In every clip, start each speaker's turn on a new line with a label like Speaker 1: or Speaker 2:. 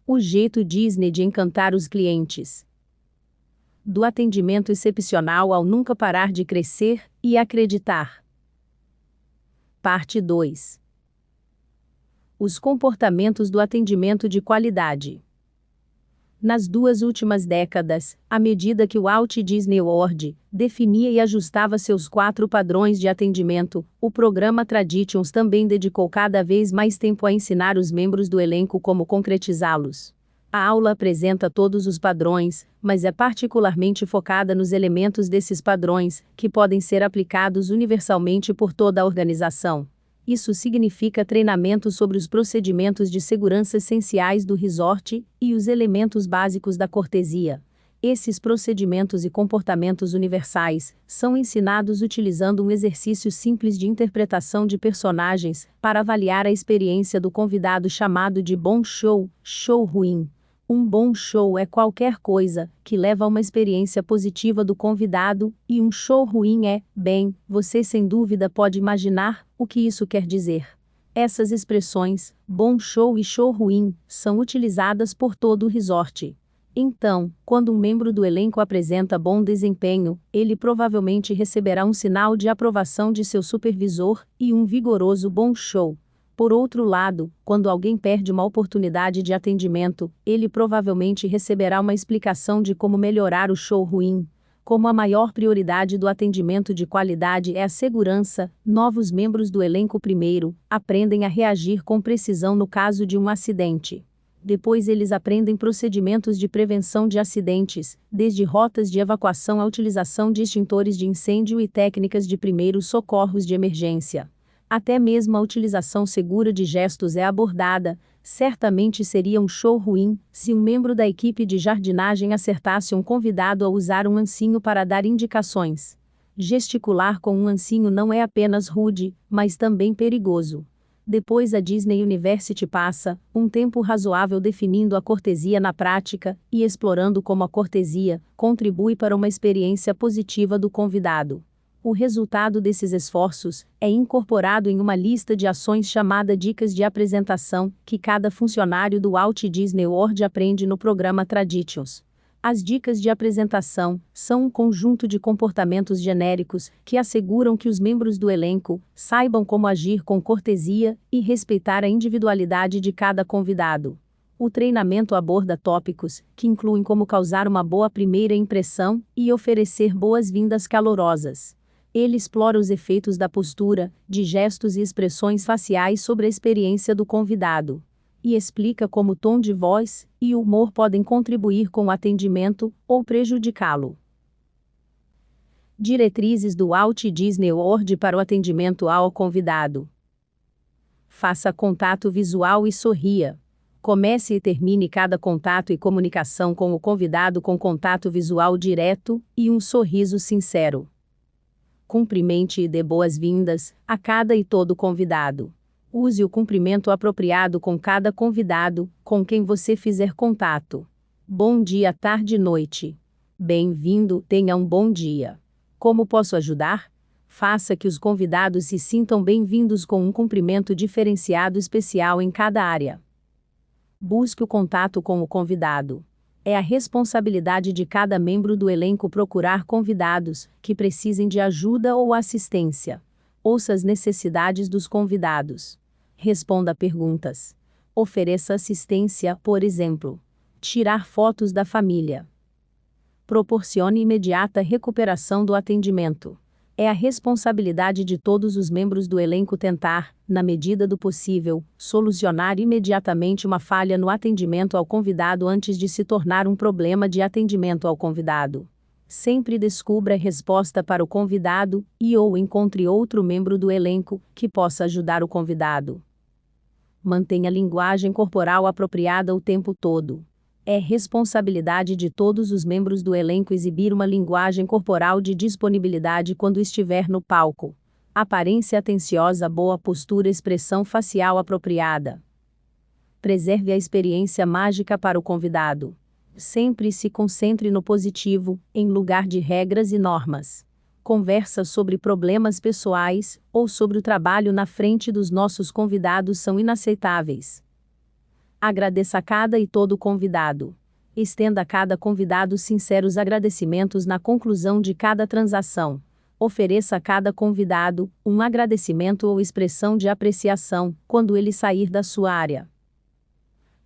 Speaker 1: O jeito Disney de encantar os clientes. Do atendimento excepcional ao nunca parar de crescer e acreditar. Parte 2. Os comportamentos do atendimento de qualidade. Nas 2 últimas décadas, à medida que o Walt Disney World definia e ajustava seus 4 padrões de atendimento, o programa Traditions também dedicou cada vez mais tempo a ensinar os membros do elenco como concretizá-los. A aula apresenta todos os padrões, mas é particularmente focada nos elementos desses padrões, que podem ser aplicados universalmente por toda a organização. Isso significa treinamento sobre os procedimentos de segurança essenciais do resort e os elementos básicos da cortesia. Esses procedimentos e comportamentos universais são ensinados utilizando um exercício simples de interpretação de personagens para avaliar a experiência do convidado chamado de bom show, show ruim. Um bom show é qualquer coisa que leva a uma experiência positiva do convidado, e um show ruim é, bem, você sem dúvida pode imaginar o que isso quer dizer. Essas expressões, bom show e show ruim, são utilizadas por todo o resort. Então, quando um membro do elenco apresenta bom desempenho, ele provavelmente receberá um sinal de aprovação de seu supervisor e um vigoroso bom show. Por outro lado, quando alguém perde uma oportunidade de atendimento, ele provavelmente receberá uma explicação de como melhorar o show ruim. Como a maior prioridade do atendimento de qualidade é a segurança, novos membros do elenco primeiro aprendem a reagir com precisão no caso de um acidente. Depois eles aprendem procedimentos de prevenção de acidentes, desde rotas de evacuação à utilização de extintores de incêndio e técnicas de primeiros socorros de emergência. Até mesmo a utilização segura de gestos é abordada. Certamente seria um show ruim se um membro da equipe de jardinagem acertasse um convidado a usar um ancinho para dar indicações. Gesticular com um ancinho não é apenas rude, mas também perigoso. Depois a Disney University passa um tempo razoável definindo a cortesia na prática e explorando como a cortesia contribui para uma experiência positiva do convidado. O resultado desses esforços é incorporado em uma lista de ações chamada Dicas de Apresentação, que cada funcionário do Walt Disney World aprende no programa Traditions. As dicas de apresentação são um conjunto de comportamentos genéricos que asseguram que os membros do elenco saibam como agir com cortesia e respeitar a individualidade de cada convidado. O treinamento aborda tópicos que incluem como causar uma boa primeira impressão e oferecer boas-vindas calorosas. Ele explora os efeitos da postura, de gestos e expressões faciais sobre a experiência do convidado. E explica como o tom de voz e o humor podem contribuir com o atendimento ou prejudicá-lo. Diretrizes do Walt Disney World para o atendimento ao convidado. Faça contato visual e sorria. Comece e termine cada contato e comunicação com o convidado com contato visual direto e um sorriso sincero. Cumprimente e dê boas-vindas a cada e todo convidado. Use o cumprimento apropriado com cada convidado com quem você fizer contato. Bom dia, tarde e noite. Bem-vindo, tenha um bom dia. Como posso ajudar? Faça que os convidados se sintam bem-vindos com um cumprimento diferenciado especial em cada área. Busque o contato com o convidado. É a responsabilidade de cada membro do elenco procurar convidados que precisem de ajuda ou assistência. Ouça as necessidades dos convidados. Responda perguntas. Ofereça assistência, por exemplo, tirar fotos da família. Proporcione imediata recuperação do atendimento. É a responsabilidade de todos os membros do elenco tentar, na medida do possível, solucionar imediatamente uma falha no atendimento ao convidado antes de se tornar um problema de atendimento ao convidado. Sempre descubra a resposta para o convidado e/ou encontre outro membro do elenco que possa ajudar o convidado. Mantenha a linguagem corporal apropriada o tempo todo. É responsabilidade de todos os membros do elenco exibir uma linguagem corporal de disponibilidade quando estiver no palco. Aparência atenciosa, boa postura, expressão facial apropriada. Preserve a experiência mágica para o convidado. Sempre se concentre no positivo, em lugar de regras e normas. Conversa sobre problemas pessoais ou sobre o trabalho na frente dos nossos convidados são inaceitáveis. Agradeça a cada e todo convidado. Estenda a cada convidado sinceros agradecimentos na conclusão de cada transação. Ofereça a cada convidado um agradecimento ou expressão de apreciação quando ele sair da sua área.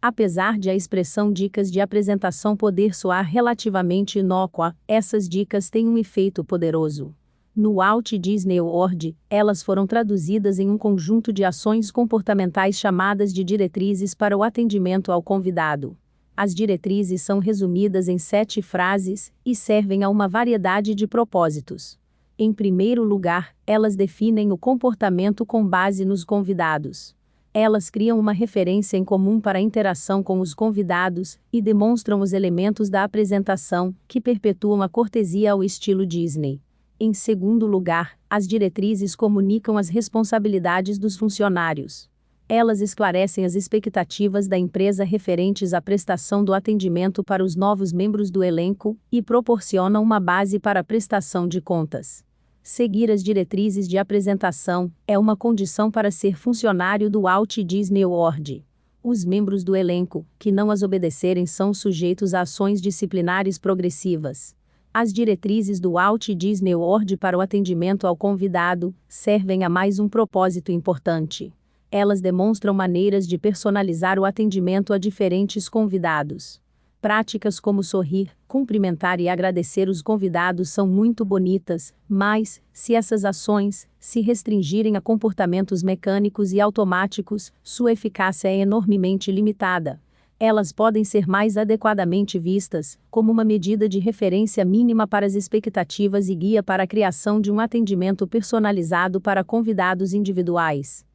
Speaker 1: Apesar de a expressão dicas de apresentação poder soar relativamente inócua, essas dicas têm um efeito poderoso. No Walt Disney World, elas foram traduzidas em um conjunto de ações comportamentais chamadas de diretrizes para o atendimento ao convidado. As diretrizes são resumidas em 7 frases e servem a uma variedade de propósitos. Em primeiro lugar, elas definem o comportamento com base nos convidados. Elas criam uma referência em comum para a interação com os convidados e demonstram os elementos da apresentação que perpetuam a cortesia ao estilo Disney. Em segundo lugar, as diretrizes comunicam as responsabilidades dos funcionários. Elas esclarecem as expectativas da empresa referentes à prestação do atendimento para os novos membros do elenco e proporcionam uma base para a prestação de contas. Seguir as diretrizes de apresentação é uma condição para ser funcionário do Walt Disney World. Os membros do elenco, que não as obedecerem, são sujeitos a ações disciplinares progressivas. As diretrizes do Walt Disney World para o atendimento ao convidado servem a mais um propósito importante. Elas demonstram maneiras de personalizar o atendimento a diferentes convidados. Práticas como sorrir, cumprimentar e agradecer os convidados são muito bonitas, mas, se essas ações se restringirem a comportamentos mecânicos e automáticos, sua eficácia é enormemente limitada. Elas podem ser mais adequadamente vistas como uma medida de referência mínima para as expectativas e guia para a criação de um atendimento personalizado para convidados individuais.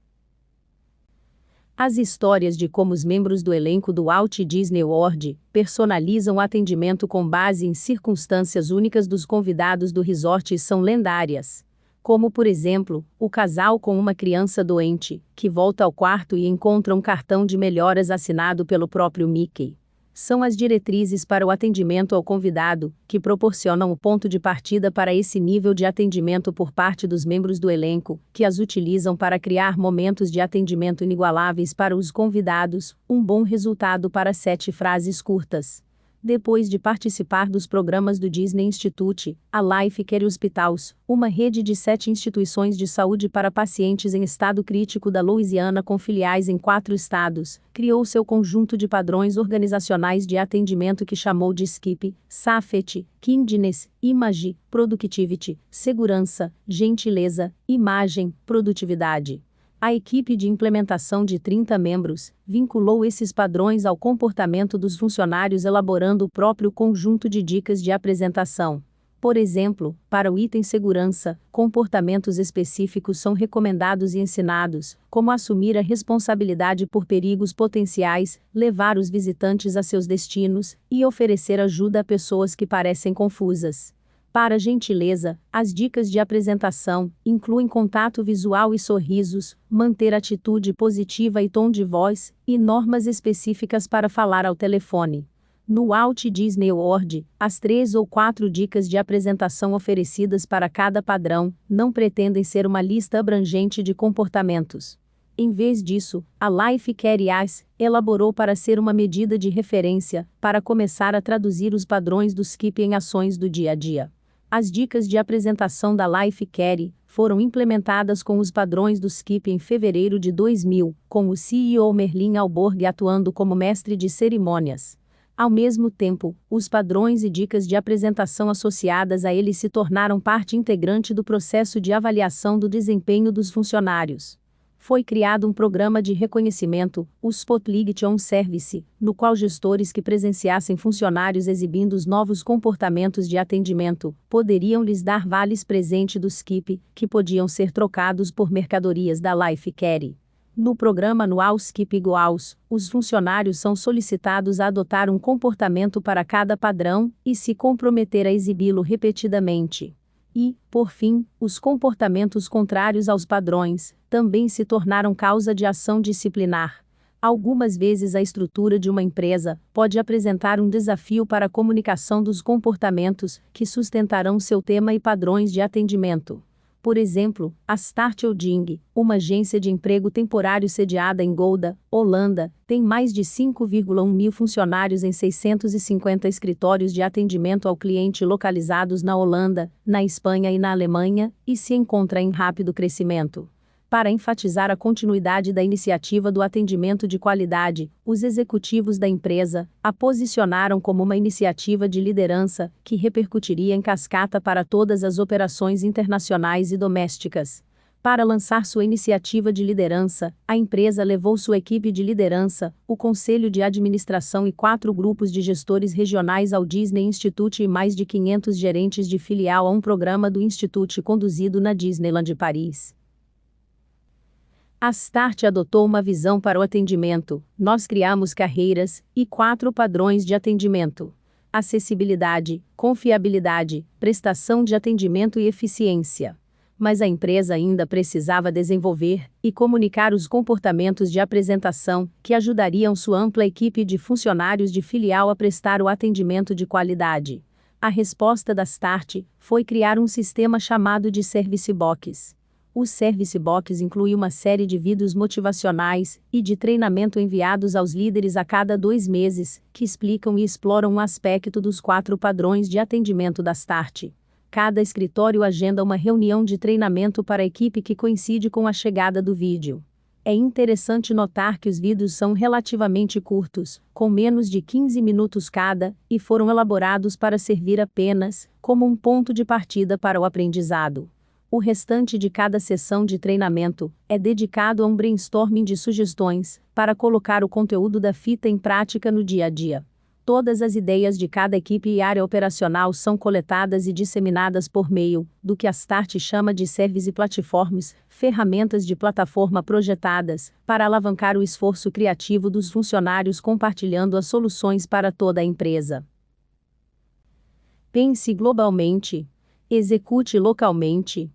Speaker 1: As histórias de como os membros do elenco do Walt Disney World personalizam o atendimento com base em circunstâncias únicas dos convidados do resort são lendárias. Como, por exemplo, o casal com uma criança doente, que volta ao quarto e encontra um cartão de melhoras assinado pelo próprio Mickey. São as diretrizes para o atendimento ao convidado, que proporcionam o ponto de partida para esse nível de atendimento por parte dos membros do elenco, que as utilizam para criar momentos de atendimento inigualáveis para os convidados, um bom resultado para 7 frases curtas. Depois de participar dos programas do Disney Institute, a Life Care Hospitals, uma rede de 7 instituições de saúde para pacientes em estado crítico da Louisiana com filiais em 4 estados, criou seu conjunto de padrões organizacionais de atendimento que chamou de SKIP, Safety, Kindness, Image, Productivity, Segurança, Gentileza, Imagem, Produtividade. A equipe de implementação de 30 membros vinculou esses padrões ao comportamento dos funcionários elaborando o próprio conjunto de dicas de apresentação. Por exemplo, para o item segurança, comportamentos específicos são recomendados e ensinados, como assumir a responsabilidade por perigos potenciais, levar os visitantes a seus destinos e oferecer ajuda a pessoas que parecem confusas. Para a gentileza, as dicas de apresentação incluem contato visual e sorrisos, manter atitude positiva e tom de voz, e normas específicas para falar ao telefone. No Walt Disney World, as 3 ou 4 dicas de apresentação oferecidas para cada padrão não pretendem ser uma lista abrangente de comportamentos. Em vez disso, a Life Care AS elaborou para ser uma medida de referência, para começar a traduzir os padrões do SKIP em ações do dia a dia. As dicas de apresentação da Life Care foram implementadas com os padrões do SKIP em fevereiro de 2000, com o CEO Merlin Alborg atuando como mestre de cerimônias. Ao mesmo tempo, os padrões e dicas de apresentação associadas a eles se tornaram parte integrante do processo de avaliação do desempenho dos funcionários. Foi criado um programa de reconhecimento, o Spotlight on Service, no qual gestores que presenciassem funcionários exibindo os novos comportamentos de atendimento poderiam lhes dar vales presente do SKIP, que podiam ser trocados por mercadorias da Life Care. No programa anual SKIP Goals, os funcionários são solicitados a adotar um comportamento para cada padrão e se comprometer a exibi-lo repetidamente. E, por fim, os comportamentos contrários aos padrões também se tornaram causa de ação disciplinar. Algumas vezes a estrutura de uma empresa pode apresentar um desafio para a comunicação dos comportamentos que sustentarão seu tema e padrões de atendimento. Por exemplo, a Start Holding, uma agência de emprego temporário sediada em Gouda, Holanda, tem mais de 5,1 mil funcionários em 650 escritórios de atendimento ao cliente localizados na Holanda, na Espanha e na Alemanha, e se encontra em rápido crescimento. Para enfatizar a continuidade da iniciativa do atendimento de qualidade, os executivos da empresa a posicionaram como uma iniciativa de liderança que repercutiria em cascata para todas as operações internacionais e domésticas. Para lançar sua iniciativa de liderança, a empresa levou sua equipe de liderança, o conselho de administração e 4 grupos de gestores regionais ao Disney Institute e mais de 500 gerentes de filial a um programa do Institute conduzido na Disneyland Paris. A Start adotou uma visão para o atendimento. Nós criamos carreiras e 4 padrões de atendimento: acessibilidade, confiabilidade, prestação de atendimento e eficiência. Mas a empresa ainda precisava desenvolver e comunicar os comportamentos de apresentação que ajudariam sua ampla equipe de funcionários de filial a prestar o atendimento de qualidade. A resposta da Start foi criar um sistema chamado de Service Box. O Service Box inclui uma série de vídeos motivacionais e de treinamento enviados aos líderes a cada 2 meses, que explicam e exploram um aspecto dos 4 padrões de atendimento da Start. Cada escritório agenda uma reunião de treinamento para a equipe que coincide com a chegada do vídeo. É interessante notar que os vídeos são relativamente curtos, com menos de 15 minutos cada, e foram elaborados para servir apenas como um ponto de partida para o aprendizado. O restante de cada sessão de treinamento é dedicado a um brainstorming de sugestões para colocar o conteúdo da fita em prática no dia a dia. Todas as ideias de cada equipe e área operacional são coletadas e disseminadas por meio do que a Start chama de Service Platforms, ferramentas de plataforma projetadas para alavancar o esforço criativo dos funcionários compartilhando as soluções para toda a empresa. Pense globalmente. Execute localmente.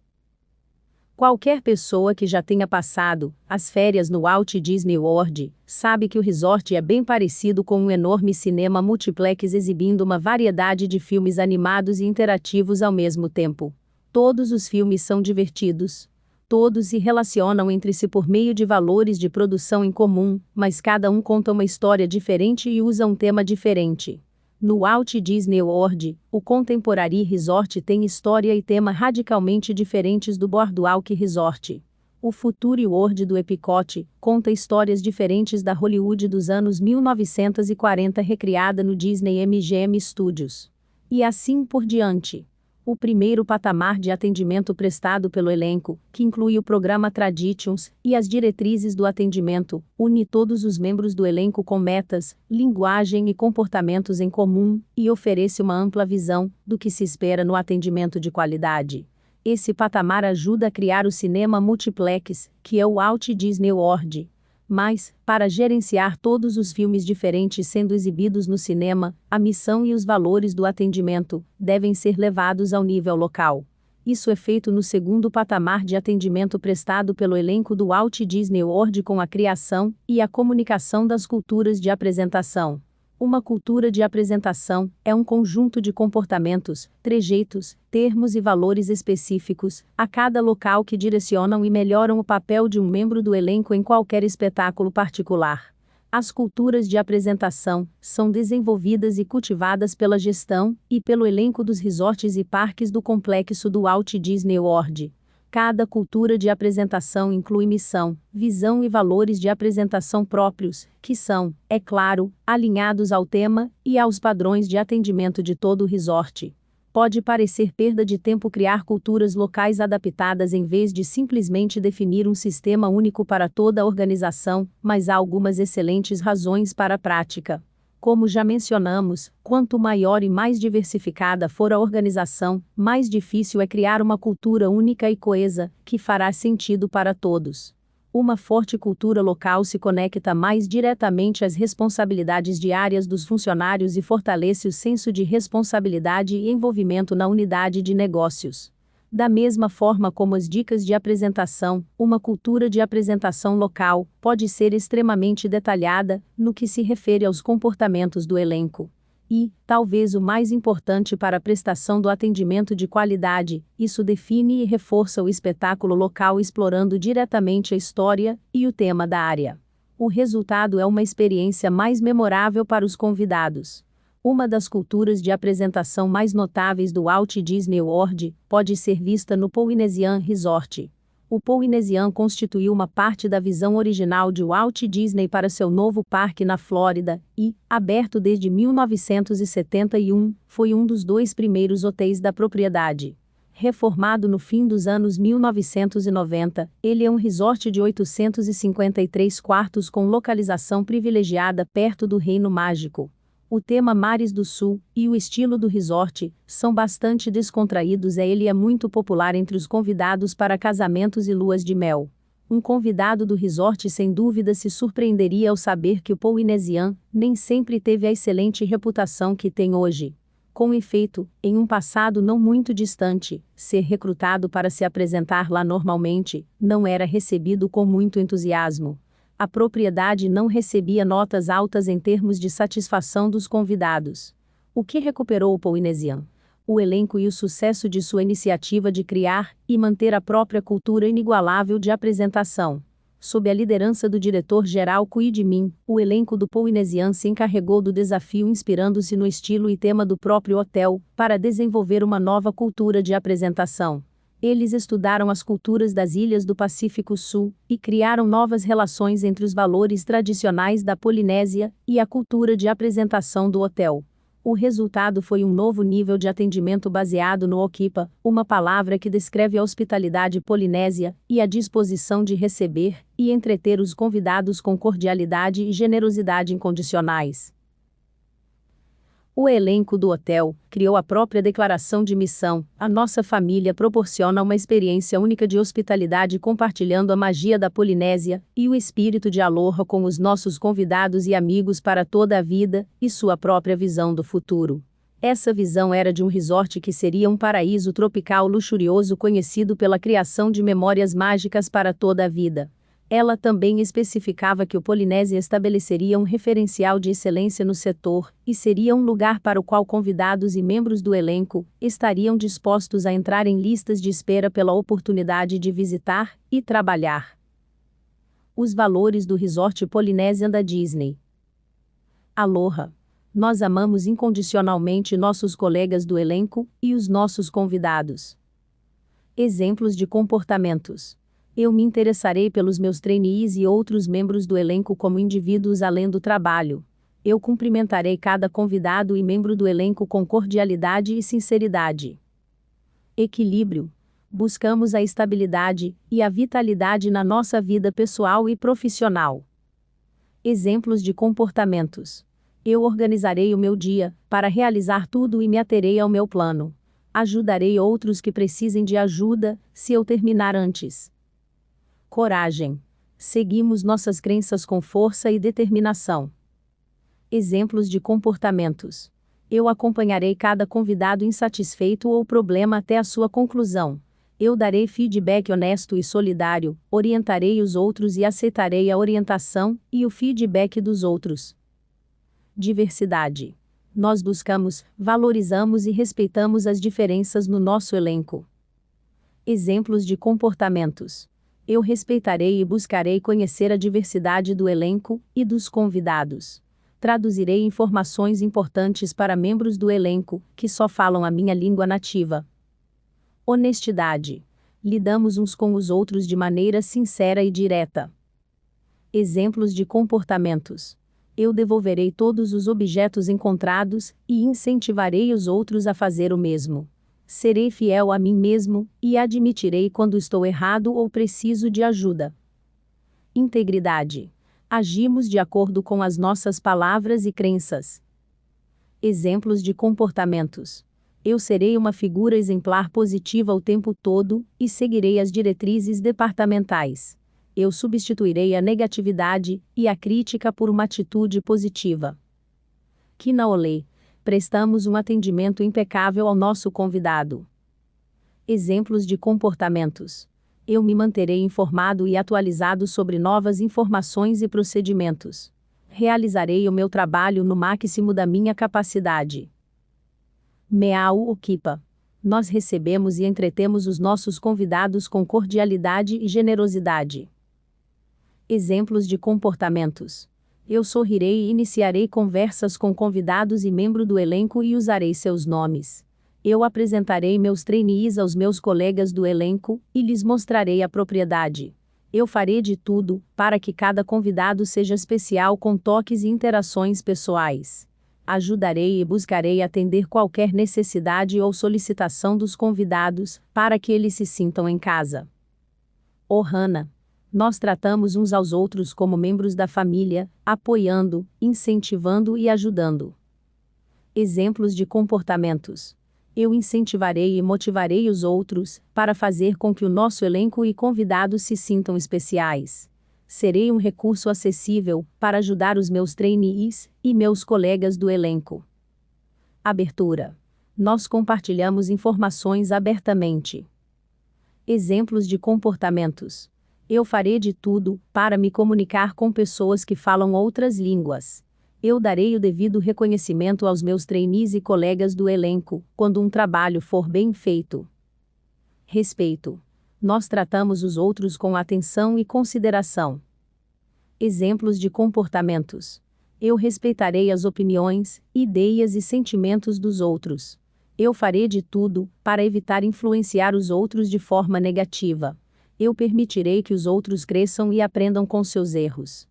Speaker 1: Qualquer pessoa que já tenha passado as férias no Walt Disney World sabe que o resort é bem parecido com um enorme cinema multiplex exibindo uma variedade de filmes animados e interativos ao mesmo tempo. Todos os filmes são divertidos. Todos se relacionam entre si por meio de valores de produção em comum, mas cada um conta uma história diferente e usa um tema diferente. No Walt Disney World, o Contemporary Resort tem história e tema radicalmente diferentes do Boardwalk Resort. O Future World do Epcot conta histórias diferentes da Hollywood dos anos 1940 recriada no Disney MGM Studios. E assim por diante. O primeiro patamar de atendimento prestado pelo elenco, que inclui o programa Traditions e as diretrizes do atendimento, une todos os membros do elenco com metas, linguagem e comportamentos em comum, e oferece uma ampla visão do que se espera no atendimento de qualidade. Esse patamar ajuda a criar o cinema multiplex, que é o Walt Disney World. Mas, para gerenciar todos os filmes diferentes sendo exibidos no cinema, a missão e os valores do atendimento devem ser levados ao nível local. Isso é feito no segundo patamar de atendimento prestado pelo elenco do Walt Disney World com a criação e a comunicação das culturas de apresentação. Uma cultura de apresentação é um conjunto de comportamentos, trejeitos, termos e valores específicos a cada local que direcionam e melhoram o papel de um membro do elenco em qualquer espetáculo particular. As culturas de apresentação são desenvolvidas e cultivadas pela gestão e pelo elenco dos resorts e parques do complexo do Walt Disney World. Cada cultura de apresentação inclui missão, visão e valores de apresentação próprios, que são, é claro, alinhados ao tema e aos padrões de atendimento de todo o resort. Pode parecer perda de tempo criar culturas locais adaptadas em vez de simplesmente definir um sistema único para toda a organização, mas há algumas excelentes razões para a prática. Como já mencionamos, quanto maior e mais diversificada for a organização, mais difícil é criar uma cultura única e coesa, que fará sentido para todos. Uma forte cultura local se conecta mais diretamente às responsabilidades diárias dos funcionários e fortalece o senso de responsabilidade e envolvimento na unidade de negócios. Da mesma forma como as dicas de apresentação, uma cultura de apresentação local pode ser extremamente detalhada no que se refere aos comportamentos do elenco. E, talvez o mais importante para a prestação do atendimento de qualidade, isso define e reforça o espetáculo local explorando diretamente a história e o tema da área. O resultado é uma experiência mais memorável para os convidados. Uma das culturas de apresentação mais notáveis do Walt Disney World pode ser vista no Polynesian Resort. O Polynesian constituiu uma parte da visão original de Walt Disney para seu novo parque na Flórida e, aberto desde 1971, foi um dos 2 primeiros hotéis da propriedade. Reformado no fim dos anos 1990, ele é um resort de 853 quartos com localização privilegiada perto do Reino Mágico. O tema Mares do Sul e o estilo do resort são bastante descontraídos e ele é muito popular entre os convidados para casamentos e luas de mel. Um convidado do resort sem dúvida se surpreenderia ao saber que o Polynesian nem sempre teve a excelente reputação que tem hoje. Com efeito, em um passado não muito distante, ser recrutado para se apresentar lá normalmente não era recebido com muito entusiasmo. A propriedade não recebia notas altas em termos de satisfação dos convidados. O que recuperou o Polynesian? O elenco e o sucesso de sua iniciativa de criar e manter a própria cultura inigualável de apresentação. Sob a liderança do diretor-geral Quid Min, o elenco do Polynesian se encarregou do desafio inspirando-se no estilo e tema do próprio hotel, para desenvolver uma nova cultura de apresentação. Eles estudaram as culturas das ilhas do Pacífico Sul e criaram novas relações entre os valores tradicionais da Polinésia e a cultura de apresentação do hotel. O resultado foi um novo nível de atendimento baseado no Okipa, uma palavra que descreve a hospitalidade polinésia e a disposição de receber e entreter os convidados com cordialidade e generosidade incondicionais. O elenco do hotel criou a própria declaração de missão. A nossa família proporciona uma experiência única de hospitalidade compartilhando a magia da Polinésia e o espírito de aloha com os nossos convidados e amigos para toda a vida, e sua própria visão do futuro. Essa visão era de um resort que seria um paraíso tropical luxurioso conhecido pela criação de memórias mágicas para toda a vida. Ela também especificava que o Polinésia estabeleceria um referencial de excelência no setor, e seria um lugar para o qual convidados e membros do elenco estariam dispostos a entrar em listas de espera pela oportunidade de visitar e trabalhar. Os valores do Resort Polynesian da Disney. Aloha! Nós amamos incondicionalmente nossos colegas do elenco e os nossos convidados. Exemplos de comportamentos. Eu me interessarei pelos meus trainees e outros membros do elenco como indivíduos além do trabalho. Eu cumprimentarei cada convidado e membro do elenco com cordialidade e sinceridade. Equilíbrio. Buscamos a estabilidade e a vitalidade na nossa vida pessoal e profissional. Exemplos de comportamentos. Eu organizarei o meu dia para realizar tudo e me aterei ao meu plano. Ajudarei outros que precisem de ajuda, se eu terminar antes. Coragem. Seguimos nossas crenças com força e determinação. Exemplos de comportamentos. Eu acompanharei cada convidado insatisfeito ou problema até a sua conclusão. Eu darei feedback honesto e solidário, orientarei os outros e aceitarei a orientação e o feedback dos outros. Diversidade. Nós buscamos, valorizamos e respeitamos as diferenças no nosso elenco. Exemplos de comportamentos. Eu respeitarei e buscarei conhecer a diversidade do elenco e dos convidados. Traduzirei informações importantes para membros do elenco que só falam a minha língua nativa. Honestidade. Lidamos uns com os outros de maneira sincera e direta. Exemplos de comportamentos. Eu devolverei todos os objetos encontrados e incentivarei os outros a fazer o mesmo. Serei fiel a mim mesmo e admitirei quando estou errado ou preciso de ajuda. Integridade. Agimos de acordo com as nossas palavras e crenças. Exemplos de comportamentos. Eu serei uma figura exemplar positiva o tempo todo e seguirei as diretrizes departamentais. Eu substituirei a negatividade e a crítica por uma atitude positiva. Kina Ole. Prestamos um atendimento impecável ao nosso convidado. Exemplos de comportamentos. Eu me manterei informado e atualizado sobre novas informações e procedimentos. Realizarei o meu trabalho no máximo da minha capacidade. Meao Okipa. Nós recebemos e entretemos os nossos convidados com cordialidade e generosidade. Exemplos de comportamentos. Eu sorrirei e iniciarei conversas com convidados e membros do elenco e usarei seus nomes. Eu apresentarei meus trainees aos meus colegas do elenco e lhes mostrarei a propriedade. Eu farei de tudo para que cada convidado seja especial com toques e interações pessoais. Ajudarei e buscarei atender qualquer necessidade ou solicitação dos convidados, para que eles se sintam em casa. Ohana. Nós tratamos uns aos outros como membros da família, apoiando, incentivando e ajudando. Exemplos de comportamentos. Eu incentivarei e motivarei os outros, para fazer com que o nosso elenco e convidados se sintam especiais. Serei um recurso acessível, para ajudar os meus trainees e meus colegas do elenco. Abertura. Nós compartilhamos informações abertamente. Exemplos de comportamentos. Eu farei de tudo para me comunicar com pessoas que falam outras línguas. Eu darei o devido reconhecimento aos meus trainees e colegas do elenco, quando um trabalho for bem feito. Respeito. Nós tratamos os outros com atenção e consideração. Exemplos de comportamentos. Eu respeitarei as opiniões, ideias e sentimentos dos outros. Eu farei de tudo para evitar influenciar os outros de forma negativa. Eu permitirei que os outros cresçam e aprendam com seus erros.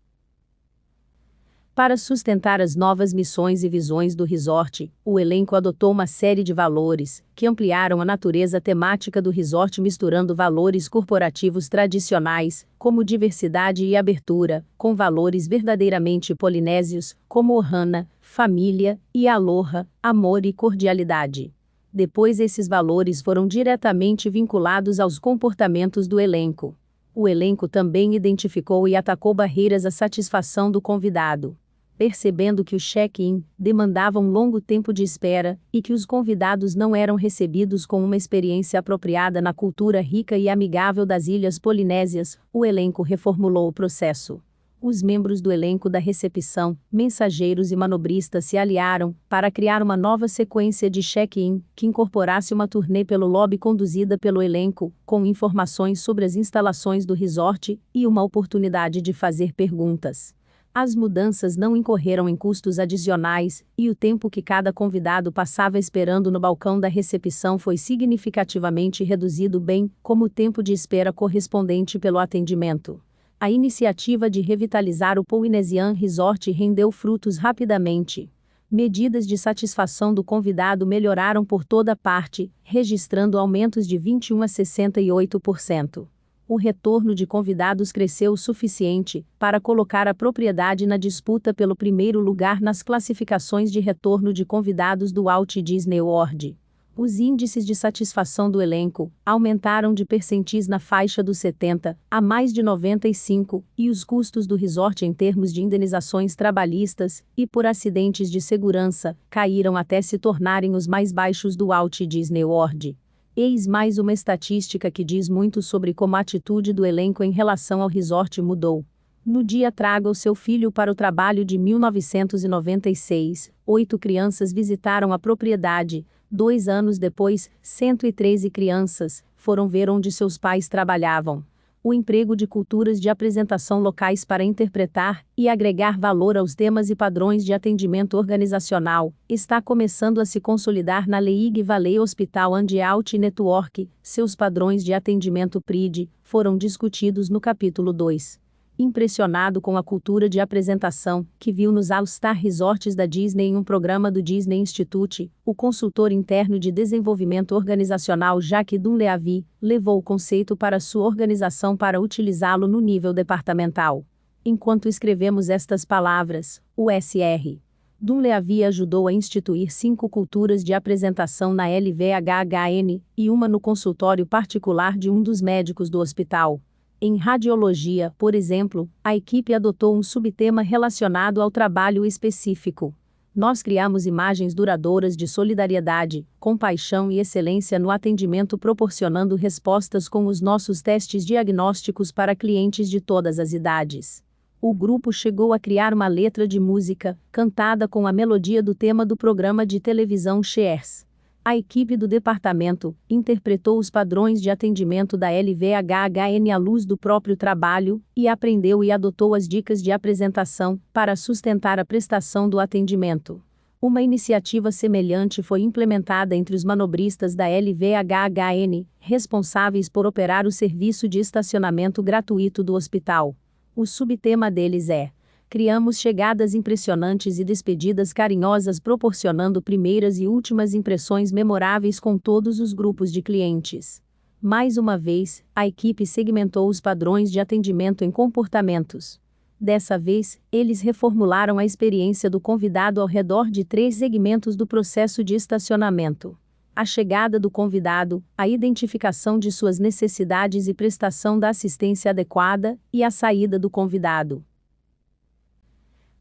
Speaker 1: Para sustentar as novas missões e visões do resort, o elenco adotou uma série de valores, que ampliaram a natureza temática do resort misturando valores corporativos tradicionais, como diversidade e abertura, com valores verdadeiramente polinésios, como Ohana, família, e Aloha, amor e cordialidade. Depois esses valores foram diretamente vinculados aos comportamentos do elenco. O elenco também identificou e atacou barreiras à satisfação do convidado. Percebendo que o check-in demandava um longo tempo de espera, e que os convidados não eram recebidos com uma experiência apropriada na cultura rica e amigável das Ilhas Polinésias, o elenco reformulou o processo. Os membros do elenco da recepção, mensageiros e manobristas se aliaram para criar uma nova sequência de check-in, que incorporasse uma turnê pelo lobby conduzida pelo elenco, com informações sobre as instalações do resort e uma oportunidade de fazer perguntas. As mudanças não incorreram em custos adicionais, e o tempo que cada convidado passava esperando no balcão da recepção foi significativamente reduzido, bem como o tempo de espera correspondente pelo atendimento. A iniciativa de revitalizar o Polynesian Resort rendeu frutos rapidamente. Medidas de satisfação do convidado melhoraram por toda parte, registrando aumentos de 21% a 68%. O retorno de convidados cresceu o suficiente para colocar a propriedade na disputa pelo primeiro lugar nas classificações de retorno de convidados do Walt Disney World. Os índices de satisfação do elenco aumentaram de percentis na faixa dos 70 a mais de 95, e os custos do resort em termos de indenizações trabalhistas e por acidentes de segurança caíram até se tornarem os mais baixos do Walt Disney World. Eis mais uma estatística que diz muito sobre como a atitude do elenco em relação ao resort mudou. No dia Traga o seu filho para o trabalho de 1996, 8 crianças visitaram a propriedade. 2 anos depois, 113 crianças foram ver onde seus pais trabalhavam. O emprego de culturas de apresentação locais para interpretar e agregar valor aos temas e padrões de atendimento organizacional está começando a se consolidar na Lehigh Valley Hospital and Out Network. Seus padrões de atendimento PRID foram discutidos no capítulo 2. Impressionado com a cultura de apresentação que viu nos All-Star Resorts da Disney em um programa do Disney Institute, o consultor interno de desenvolvimento organizacional Jacques Dunleavy levou o conceito para sua organização para utilizá-lo no nível departamental. Enquanto escrevemos estas palavras, o Sr. Dunleavy ajudou a instituir 5 culturas de apresentação na LVHHN e uma no consultório particular de um dos médicos do hospital. Em radiologia, por exemplo, a equipe adotou um subtema relacionado ao trabalho específico. Nós criamos imagens duradouras de solidariedade, compaixão e excelência no atendimento, proporcionando respostas com os nossos testes diagnósticos para clientes de todas as idades. O grupo chegou a criar uma letra de música, cantada com a melodia do tema do programa de televisão Cheers. A equipe do departamento interpretou os padrões de atendimento da LVHHN à luz do próprio trabalho e aprendeu e adotou as dicas de apresentação para sustentar a prestação do atendimento. Uma iniciativa semelhante foi implementada entre os manobristas da LVHHN, responsáveis por operar o serviço de estacionamento gratuito do hospital. O subtema deles é: criamos chegadas impressionantes e despedidas carinhosas, proporcionando primeiras e últimas impressões memoráveis com todos os grupos de clientes. Mais uma vez, a equipe segmentou os padrões de atendimento em comportamentos. Dessa vez, eles reformularam a experiência do convidado ao redor de 3 segmentos do processo de estacionamento: a chegada do convidado, a identificação de suas necessidades e prestação da assistência adequada, e a saída do convidado.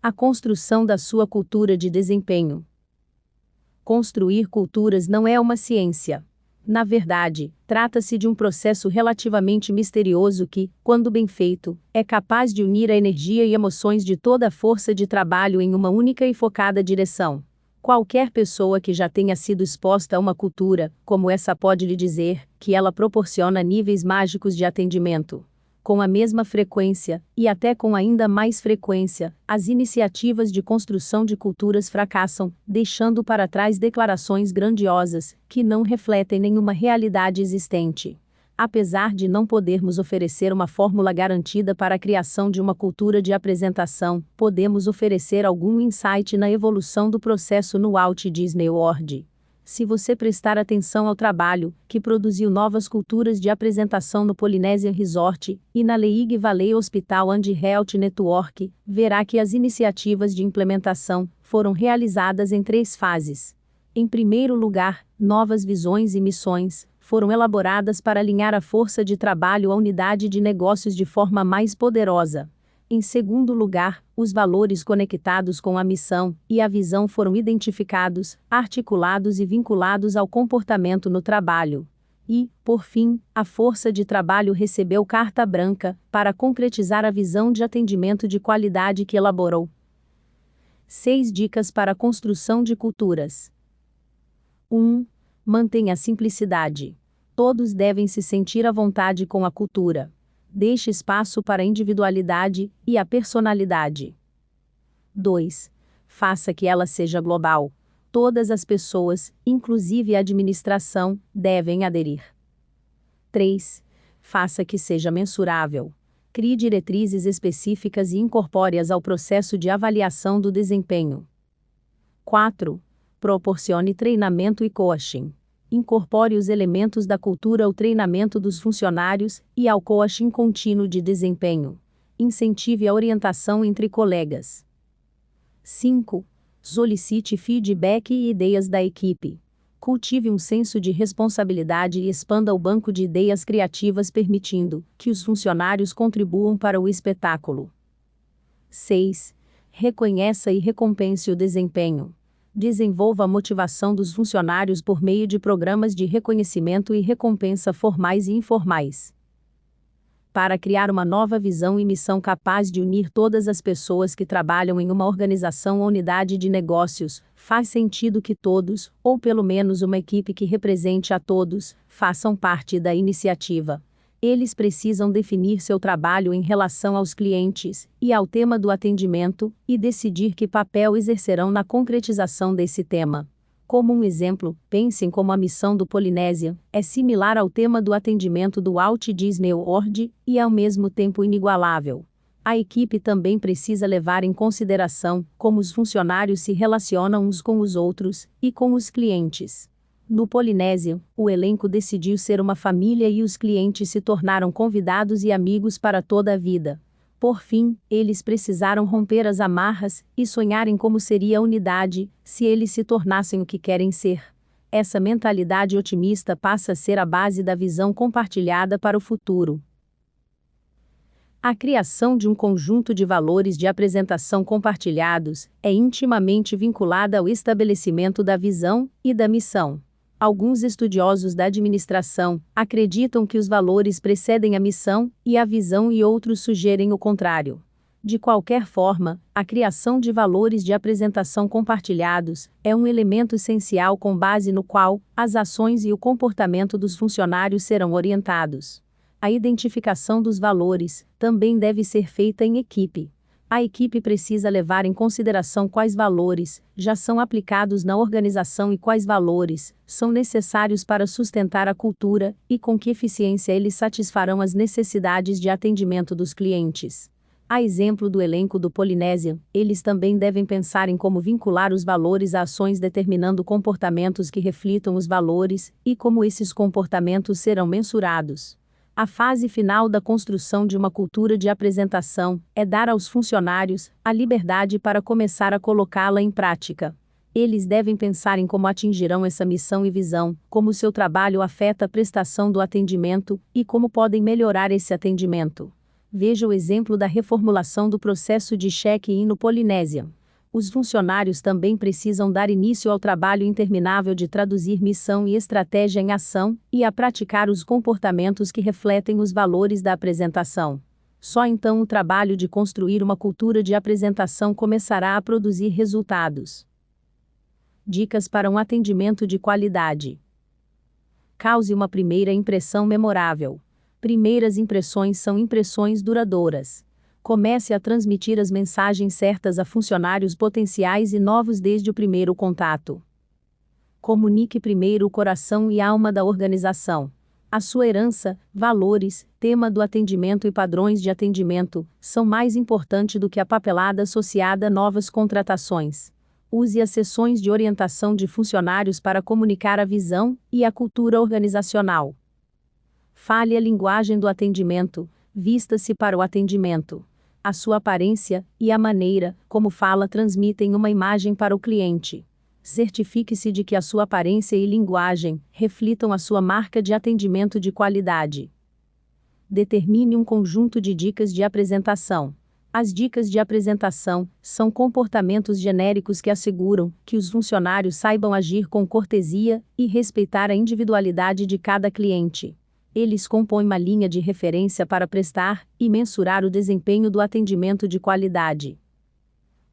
Speaker 1: A construção da sua cultura de desempenho. Construir culturas não é uma ciência. Na verdade, trata-se de um processo relativamente misterioso que, quando bem feito, é capaz de unir a energia e emoções de toda a força de trabalho em uma única e focada direção. Qualquer pessoa que já tenha sido exposta a uma cultura, como essa, pode lhe dizer que ela proporciona níveis mágicos de atendimento. Com a mesma frequência, e até com ainda mais frequência, as iniciativas de construção de culturas fracassam, deixando para trás declarações grandiosas, que não refletem nenhuma realidade existente. Apesar de não podermos oferecer uma fórmula garantida para a criação de uma cultura de apresentação, podemos oferecer algum insight na evolução do processo no Walt Disney World. Se você prestar atenção ao trabalho, que produziu novas culturas de apresentação no Polynesian Resort, e na Lehigh Valley Hospital and Health Network, verá que as iniciativas de implementação foram realizadas em 3 fases. Em primeiro lugar, novas visões e missões foram elaboradas para alinhar a força de trabalho à unidade de negócios de forma mais poderosa. Em segundo lugar, os valores conectados com a missão e a visão foram identificados, articulados e vinculados ao comportamento no trabalho. E, por fim, a força de trabalho recebeu carta branca para concretizar a visão de atendimento de qualidade que elaborou. 6 dicas para a construção de culturas. 1. Mantenha a simplicidade. Todos devem se sentir à vontade com a cultura. Deixe espaço para a individualidade e a personalidade. 2. Faça que ela seja global. Todas as pessoas, inclusive a administração, devem aderir. 3. Faça que seja mensurável. Crie diretrizes específicas e incorpore-as ao processo de avaliação do desempenho. 4. Proporcione treinamento e coaching. Incorpore os elementos da cultura ao treinamento dos funcionários e ao coaching contínuo de desempenho. Incentive a orientação entre colegas. 5. Solicite feedback e ideias da equipe. Cultive um senso de responsabilidade e expanda o banco de ideias criativas, permitindo que os funcionários contribuam para o espetáculo. 6. Reconheça e recompense o desempenho. Desenvolva a motivação dos funcionários por meio de programas de reconhecimento e recompensa formais e informais. Para criar uma nova visão e missão capaz de unir todas as pessoas que trabalham em uma organização ou unidade de negócios, faz sentido que todos, ou pelo menos uma equipe que represente a todos, façam parte da iniciativa. Eles precisam definir seu trabalho em relação aos clientes e ao tema do atendimento, e decidir que papel exercerão na concretização desse tema. Como um exemplo, pensem como a missão do Polynesian é similar ao tema do atendimento do Walt Disney World e ao mesmo tempo inigualável. A equipe também precisa levar em consideração como os funcionários se relacionam uns com os outros e com os clientes. No Polynesian, o elenco decidiu ser uma família e os clientes se tornaram convidados e amigos para toda a vida. Por fim, eles precisaram romper as amarras e sonharem como seria a unidade se eles se tornassem o que querem ser. Essa mentalidade otimista passa a ser a base da visão compartilhada para o futuro. A criação de um conjunto de valores de apresentação compartilhados é intimamente vinculada ao estabelecimento da visão e da missão. Alguns estudiosos da administração acreditam que os valores precedem a missão e a visão, e outros sugerem o contrário. De qualquer forma, a criação de valores de apresentação compartilhados é um elemento essencial com base no qual as ações e o comportamento dos funcionários serão orientados. A identificação dos valores também deve ser feita em equipe. A equipe precisa levar em consideração quais valores já são aplicados na organização e quais valores são necessários para sustentar a cultura e com que eficiência eles satisfarão as necessidades de atendimento dos clientes. A exemplo do elenco do Polynesian, eles também devem pensar em como vincular os valores a ações determinando comportamentos que reflitam os valores e como esses comportamentos serão mensurados. A fase final da construção de uma cultura de apresentação é dar aos funcionários a liberdade para começar a colocá-la em prática. Eles devem pensar em como atingirão essa missão e visão, como seu trabalho afeta a prestação do atendimento e como podem melhorar esse atendimento. Veja o exemplo da reformulação do processo de check-in no Polynesian. Os funcionários também precisam dar início ao trabalho interminável de traduzir missão e estratégia em ação, e a praticar os comportamentos que refletem os valores da apresentação. Só então o trabalho de construir uma cultura de apresentação começará a produzir resultados. Dicas para um atendimento de qualidade. Cause uma primeira impressão memorável. Primeiras impressões são impressões duradouras. Comece a transmitir as mensagens certas a funcionários potenciais e novos desde o primeiro contato. Comunique primeiro o coração e alma da organização. A sua herança, valores, tema do atendimento e padrões de atendimento são mais importantes do que a papelada associada a novas contratações. Use as sessões de orientação de funcionários para comunicar a visão e a cultura organizacional. Fale a linguagem do atendimento, vista-se para o atendimento. A sua aparência e a maneira como fala transmitem uma imagem para o cliente. Certifique-se de que a sua aparência e linguagem reflitam a sua marca de atendimento de qualidade. Determine um conjunto de dicas de apresentação. As dicas de apresentação são comportamentos genéricos que asseguram que os funcionários saibam agir com cortesia e respeitar a individualidade de cada cliente. Eles compõem uma linha de referência para prestar e mensurar o desempenho do atendimento de qualidade.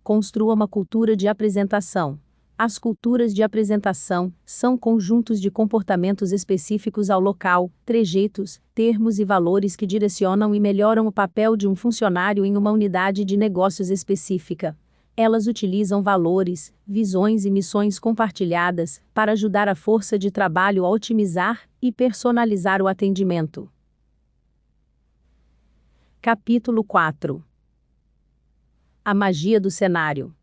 Speaker 1: Construa uma cultura de apresentação. As culturas de apresentação são conjuntos de comportamentos específicos ao local, trejeitos, termos e valores que direcionam e melhoram o papel de um funcionário em uma unidade de negócios específica. Elas utilizam valores, visões e missões compartilhadas para ajudar a força de trabalho a otimizar e personalizar o atendimento. Capítulo 4. A magia do cenário.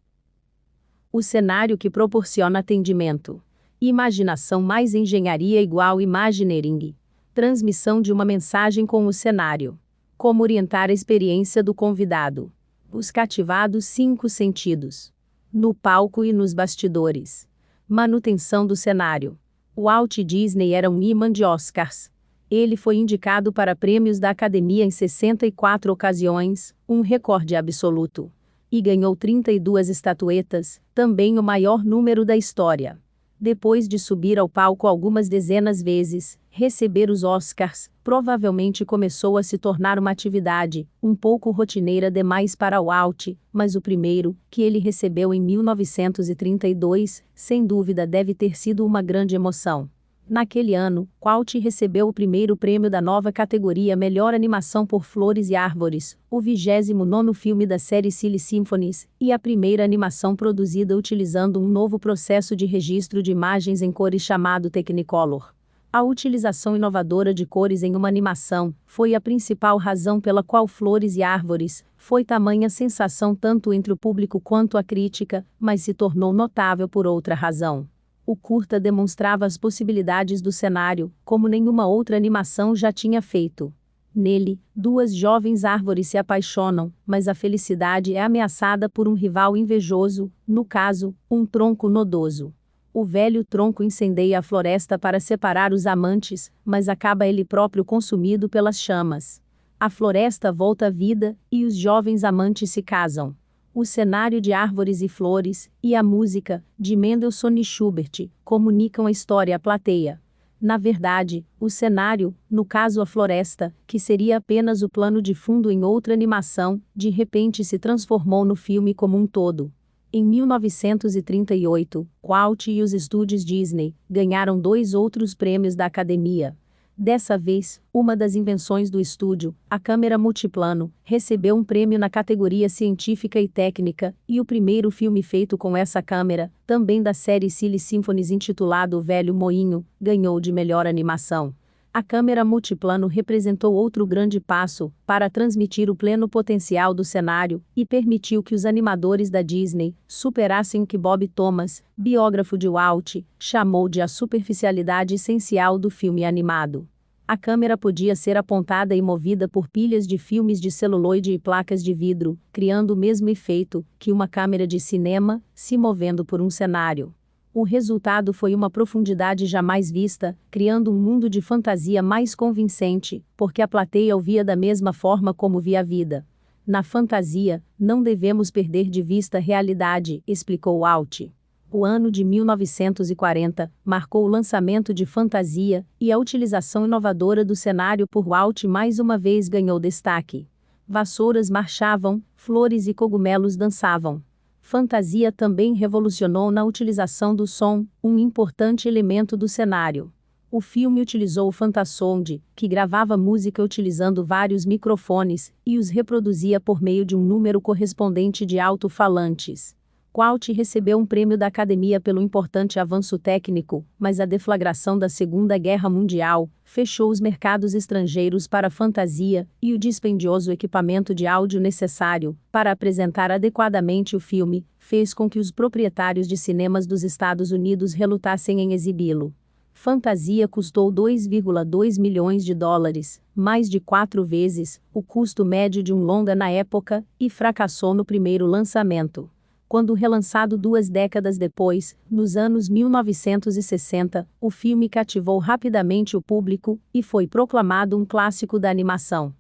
Speaker 1: O cenário que proporciona atendimento. Imaginação mais engenharia igual Imagineering. Transmissão de uma mensagem com o cenário. Como orientar a experiência do convidado. Os cativados 5 sentidos. No palco e nos bastidores. Manutenção do cenário. O Walt Disney era um imã de Oscars. Ele foi indicado para prêmios da Academia em 64 ocasiões, um recorde absoluto. E ganhou 32 estatuetas, também o maior número da história. Depois de subir ao palco algumas dezenas vezes, receber os Oscars, provavelmente começou a se tornar uma atividade um pouco rotineira demais para Walt, mas o primeiro, que ele recebeu em 1932, sem dúvida deve ter sido uma grande emoção. Naquele ano, Walt recebeu o primeiro prêmio da nova categoria Melhor Animação por Flores e Árvores, o 29º filme da série Silly Symphonies, e a primeira animação produzida utilizando um novo processo de registro de imagens em cores chamado Technicolor. A utilização inovadora de cores em uma animação foi a principal razão pela qual Flores e Árvores foi tamanha sensação tanto entre o público quanto a crítica, mas se tornou notável por outra razão. O curta demonstrava as possibilidades do cenário, como nenhuma outra animação já tinha feito. Nele, 2 jovens árvores se apaixonam, mas a felicidade é ameaçada por um rival invejoso, no caso, um tronco nodoso. O velho tronco incendeia a floresta para separar os amantes, mas acaba ele próprio consumido pelas chamas. A floresta volta à vida, e os jovens amantes se casam. O cenário de Árvores e Flores, e a música, de Mendelssohn e Schubert, comunicam a história à plateia. Na verdade, o cenário, no caso a floresta, que seria apenas o plano de fundo em outra animação, de repente se transformou no filme como um todo. Em 1938, Walt e os estúdios Disney ganharam 2 outros prêmios da Academia. Dessa vez, uma das invenções do estúdio, a câmera multiplano, recebeu um prêmio na categoria científica e técnica, e o primeiro filme feito com essa câmera, também da série Silly Symphonies intitulado O Velho Moinho, ganhou de melhor animação. A câmera multiplano representou outro grande passo para transmitir o pleno potencial do cenário e permitiu que os animadores da Disney superassem o que Bob Thomas, biógrafo de Walt, chamou de a superficialidade essencial do filme animado. A câmera podia ser apontada e movida por pilhas de filmes de celuloide e placas de vidro, criando o mesmo efeito que uma câmera de cinema, se movendo por um cenário. O resultado foi uma profundidade jamais vista, criando um mundo de fantasia mais convincente, porque a plateia o via da mesma forma como via a vida. Na fantasia, não devemos perder de vista a realidade, explicou Walt. O ano de 1940 marcou o lançamento de Fantasia, e a utilização inovadora do cenário por Walt mais uma vez ganhou destaque. Vassouras marchavam, flores e cogumelos dançavam. Fantasia também revolucionou na utilização do som, um importante elemento do cenário. O filme utilizou o Fantasound, que gravava música utilizando vários microfones, e os reproduzia por meio de um número correspondente de alto-falantes. Walt recebeu um prêmio da Academia pelo importante avanço técnico, mas a deflagração da Segunda Guerra Mundial fechou os mercados estrangeiros para a fantasia, e o dispendioso equipamento de áudio necessário para apresentar adequadamente o filme fez com que os proprietários de cinemas dos Estados Unidos relutassem em exibi-lo. Fantasia custou 2,2 milhões de dólares, mais de 4 vezes o custo médio de um longa na época, e fracassou no primeiro lançamento. Quando relançado 2 décadas depois, nos anos 1960, o filme cativou rapidamente o público e foi proclamado um clássico da animação.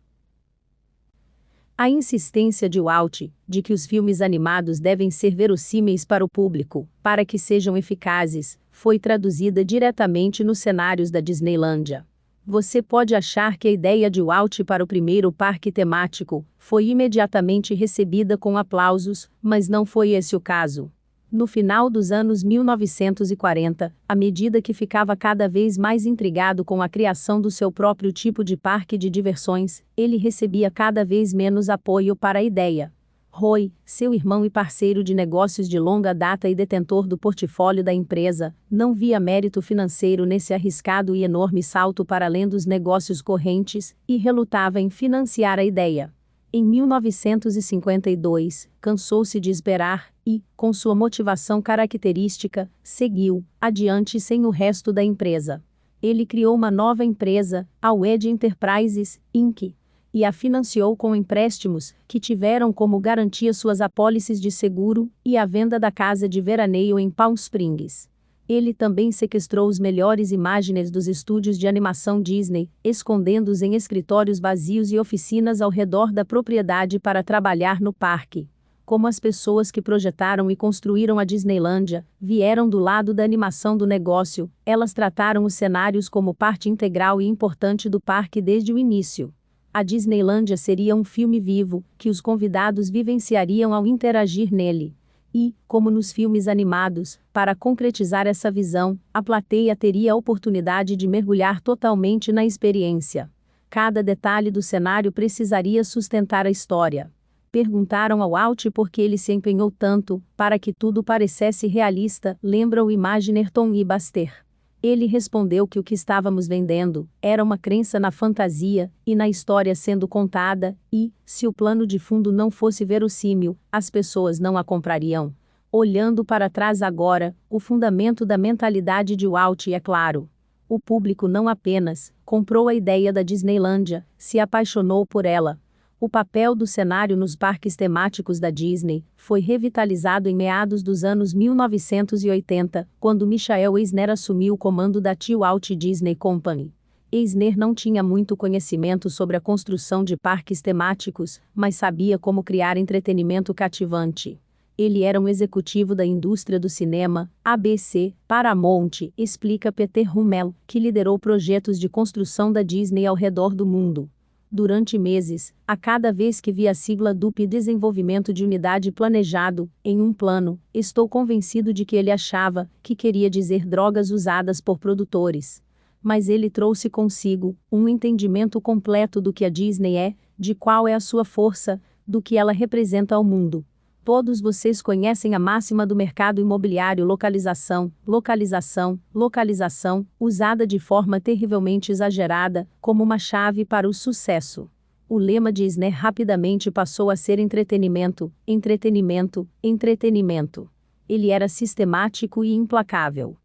Speaker 1: A insistência de Walt, de que os filmes animados devem ser verossímeis para o público, para que sejam eficazes, foi traduzida diretamente nos cenários da Disneylândia. Você pode achar que a ideia de Walt para o primeiro parque temático foi imediatamente recebida com aplausos, mas não foi esse o caso. No final dos anos 1940, à medida que ficava cada vez mais intrigado com a criação do seu próprio tipo de parque de diversões, ele recebia cada vez menos apoio para a ideia. Roy, seu irmão e parceiro de negócios de longa data e detentor do portfólio da empresa, não via mérito financeiro nesse arriscado e enorme salto para além dos negócios correntes, e relutava em financiar a ideia. Em 1952, cansou-se de esperar e, com sua motivação característica, seguiu adiante sem o resto da empresa. Ele criou uma nova empresa, a Wedge Enterprises, Inc., e a financiou com empréstimos, que tiveram como garantia suas apólices de seguro, e a venda da casa de veraneio em Palm Springs. Ele também sequestrou os melhores imagens dos estúdios de animação Disney, escondendo-os em escritórios vazios e oficinas ao redor da propriedade para trabalhar no parque. Como as pessoas que projetaram e construíram a Disneylândia vieram do lado da animação do negócio, elas trataram os cenários como parte integral e importante do parque desde o início. A Disneylândia seria um filme vivo, que os convidados vivenciariam ao interagir nele. E, como nos filmes animados, para concretizar essa visão, a plateia teria a oportunidade de mergulhar totalmente na experiência. Cada detalhe do cenário precisaria sustentar a história. Perguntaram ao Walt por que ele se empenhou tanto, para que tudo parecesse realista, lembra o Imagineer Tom E. Baster. Ele respondeu que o que estávamos vendendo era uma crença na fantasia e na história sendo contada, e, se o plano de fundo não fosse verossímil, as pessoas não a comprariam. Olhando para trás agora, o fundamento da mentalidade de Walt é claro. O público não apenas comprou a ideia da Disneylândia, se apaixonou por ela. O papel do cenário nos parques temáticos da Disney foi revitalizado em meados dos anos 1980, quando Michael Eisner assumiu o comando da Walt Disney Company. Eisner não tinha muito conhecimento sobre a construção de parques temáticos, mas sabia como criar entretenimento cativante. Ele era um executivo da indústria do cinema, ABC, Paramount, explica Peter Hummel, que liderou projetos de construção da Disney ao redor do mundo. Durante meses, a cada vez que via a sigla DUP Desenvolvimento de Unidade Planejado, em um plano, estou convencido de que ele achava que queria dizer drogas usadas por produtores. Mas ele trouxe consigo um entendimento completo do que a Disney é, de qual é a sua força, do que ela representa ao mundo. Todos vocês conhecem a máxima do mercado imobiliário: localização, localização, localização, usada de forma terrivelmente exagerada, como uma chave para o sucesso. O lema de Eisner rapidamente passou a ser entretenimento, entretenimento, entretenimento. Ele era sistemático e implacável.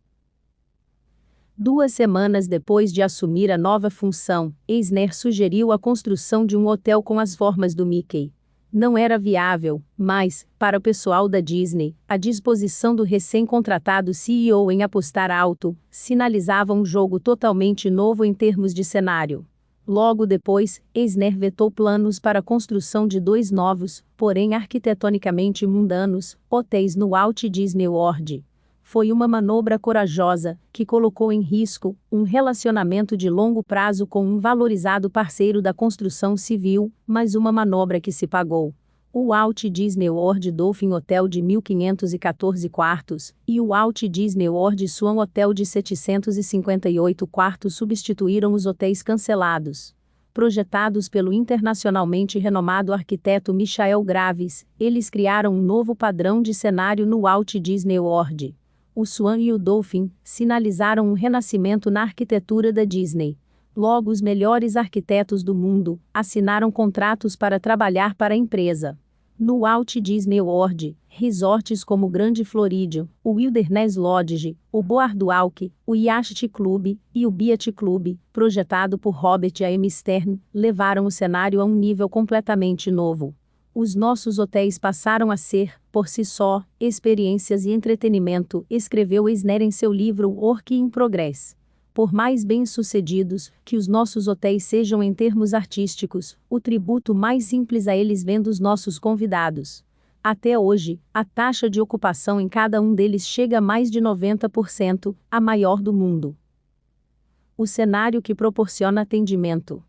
Speaker 1: 2 semanas depois de assumir a nova função, Eisner sugeriu a construção de um hotel com as formas do Mickey. Não era viável, mas, para o pessoal da Disney, a disposição do recém-contratado CEO em apostar alto sinalizava um jogo totalmente novo em termos de cenário. Logo depois, Eisner vetou planos para a construção de 2 novos, porém arquitetonicamente mundanos, hotéis no Walt Disney World. Foi uma manobra corajosa, que colocou em risco um relacionamento de longo prazo com um valorizado parceiro da construção civil, mas uma manobra que se pagou. O Walt Disney World Dolphin Hotel de 1.514 quartos e o Walt Disney World Swan Hotel de 758 quartos substituíram os hotéis cancelados. Projetados pelo internacionalmente renomado arquiteto Michael Graves, eles criaram um novo padrão de cenário no Walt Disney World. O Swan e o Dolphin sinalizaram um renascimento na arquitetura da Disney. Logo, os melhores arquitetos do mundo assinaram contratos para trabalhar para a empresa. No Walt Disney World, resorts como o Grand Floridian, o Wilderness Lodge, o Boardwalk, o Yacht Club e o Beach Club, projetado por Robert A. M. Stern, levaram o cenário a um nível completamente novo. Os nossos hotéis passaram a ser, por si só, experiências e entretenimento, escreveu Eisner em seu livro Work in Progress. Por mais bem-sucedidos que os nossos hotéis sejam em termos artísticos, o tributo mais simples a eles vem dos nossos convidados. Até hoje, a taxa de ocupação em cada um deles chega a mais de 90%, a maior do mundo. O cenário que proporciona atendimento.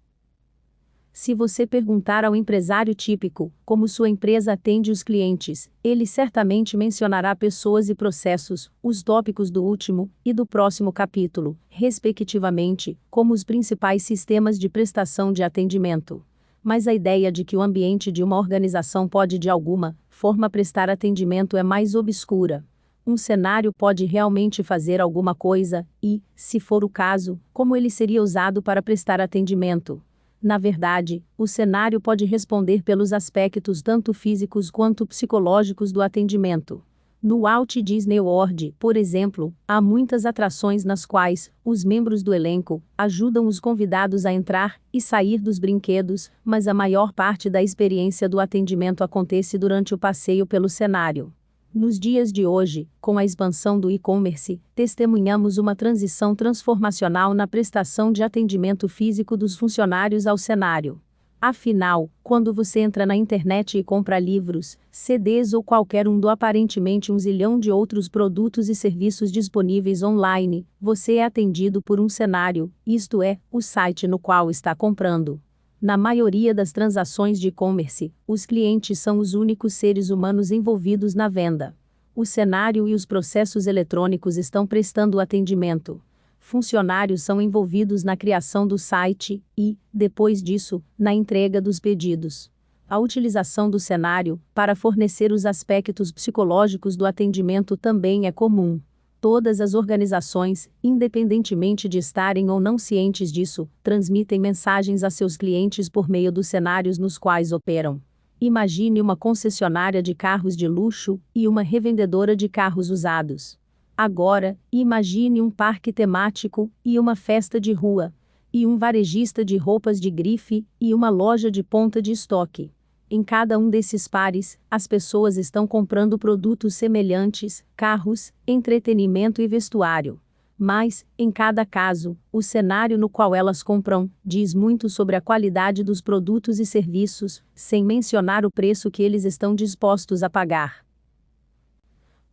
Speaker 1: Se você perguntar ao empresário típico como sua empresa atende os clientes, ele certamente mencionará pessoas e processos, os tópicos do último e do próximo capítulo, respectivamente, como os principais sistemas de prestação de atendimento. Mas a ideia de que o ambiente de uma organização pode de alguma forma prestar atendimento é mais obscura. Um cenário pode realmente fazer alguma coisa e, se for o caso, como ele seria usado para prestar atendimento? Na verdade, o cenário pode responder pelos aspectos tanto físicos quanto psicológicos do atendimento. No Walt Disney World, por exemplo, há muitas atrações nas quais os membros do elenco ajudam os convidados a entrar e sair dos brinquedos, mas a maior parte da experiência do atendimento acontece durante o passeio pelo cenário. Nos dias de hoje, com a expansão do e-commerce, testemunhamos uma transição transformacional na prestação de atendimento físico dos funcionários ao cenário. Afinal, quando você entra na internet e compra livros, CDs ou qualquer um do aparentemente 1 zilhão de outros produtos e serviços disponíveis online, você é atendido por um cenário, isto é, o site no qual está comprando. Na maioria das transações de e-commerce, os clientes são os únicos seres humanos envolvidos na venda. O cenário e os processos eletrônicos estão prestando atendimento. Funcionários são envolvidos na criação do site e, depois disso, na entrega dos pedidos. A utilização do cenário para fornecer os aspectos psicológicos do atendimento também é comum. Todas as organizações, independentemente de estarem ou não cientes disso, transmitem mensagens a seus clientes por meio dos cenários nos quais operam. Imagine uma concessionária de carros de luxo e uma revendedora de carros usados. Agora, imagine um parque temático e uma festa de rua, e um varejista de roupas de grife e uma loja de ponta de estoque. Em cada um desses pares, as pessoas estão comprando produtos semelhantes, carros, entretenimento e vestuário. Mas, em cada caso, o cenário no qual elas compram diz muito sobre a qualidade dos produtos e serviços, sem mencionar o preço que eles estão dispostos a pagar.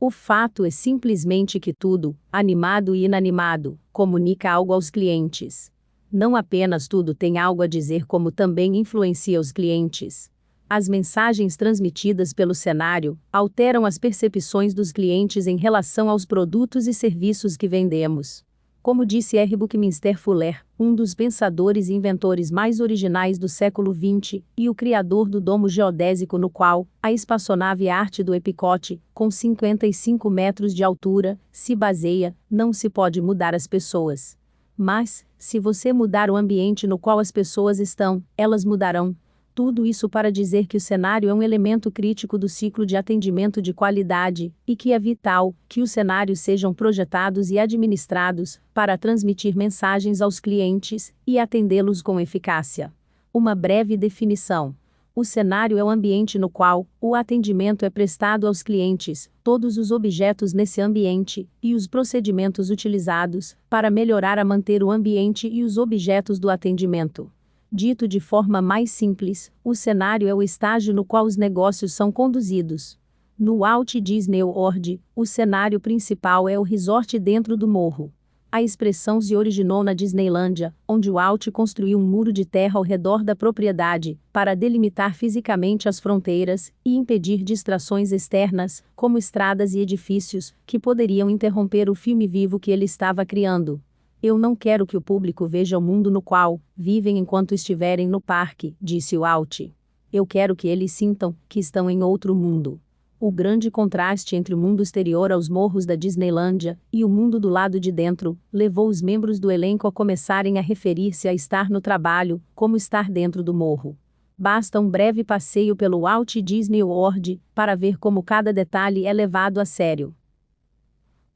Speaker 1: O fato é simplesmente que tudo, animado e inanimado, comunica algo aos clientes. Não apenas tudo tem algo a dizer, como também influencia os clientes. As mensagens transmitidas pelo cenário alteram as percepções dos clientes em relação aos produtos e serviços que vendemos. Como disse R. Buckminster Fuller, um dos pensadores e inventores mais originais do século XX, e o criador do domo geodésico no qual a espaçonave Arte do Epicote, com 55 metros de altura, se baseia, não se pode mudar as pessoas. Mas, se você mudar o ambiente no qual as pessoas estão, elas mudarão. Tudo isso para dizer que o cenário é um elemento crítico do ciclo de atendimento de qualidade, e que é vital que os cenários sejam projetados e administrados para transmitir mensagens aos clientes e atendê-los com eficácia. Uma breve definição. O cenário é o ambiente no qual o atendimento é prestado aos clientes, todos os objetos nesse ambiente, e os procedimentos utilizados para melhorar a manter o ambiente e os objetos do atendimento. Dito de forma mais simples, o cenário é o estágio no qual os negócios são conduzidos. No Walt Disney World, o cenário principal é o resort dentro do morro. A expressão se originou na Disneylândia, onde Walt construiu um muro de terra ao redor da propriedade, para delimitar fisicamente as fronteiras e impedir distrações externas, como estradas e edifícios, que poderiam interromper o filme vivo que ele estava criando. Eu não quero que o público veja o mundo no qual vivem enquanto estiverem no parque, disse Walt. Eu quero que eles sintam que estão em outro mundo. O grande contraste entre o mundo exterior aos morros da Disneylândia e o mundo do lado de dentro levou os membros do elenco a começarem a referir-se a estar no trabalho como estar dentro do morro. Basta um breve passeio pelo Walt Disney World para ver como cada detalhe é levado a sério.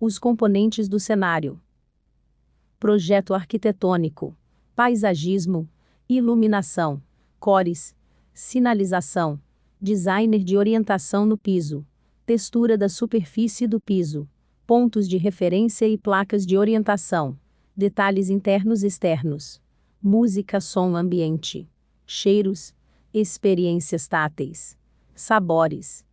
Speaker 1: Os componentes do cenário: projeto arquitetônico, paisagismo, iluminação, cores, sinalização, designer de orientação no piso, textura da superfície do piso, pontos de referência e placas de orientação, detalhes internos e externos, música, som ambiente, cheiros, experiências táteis, sabores.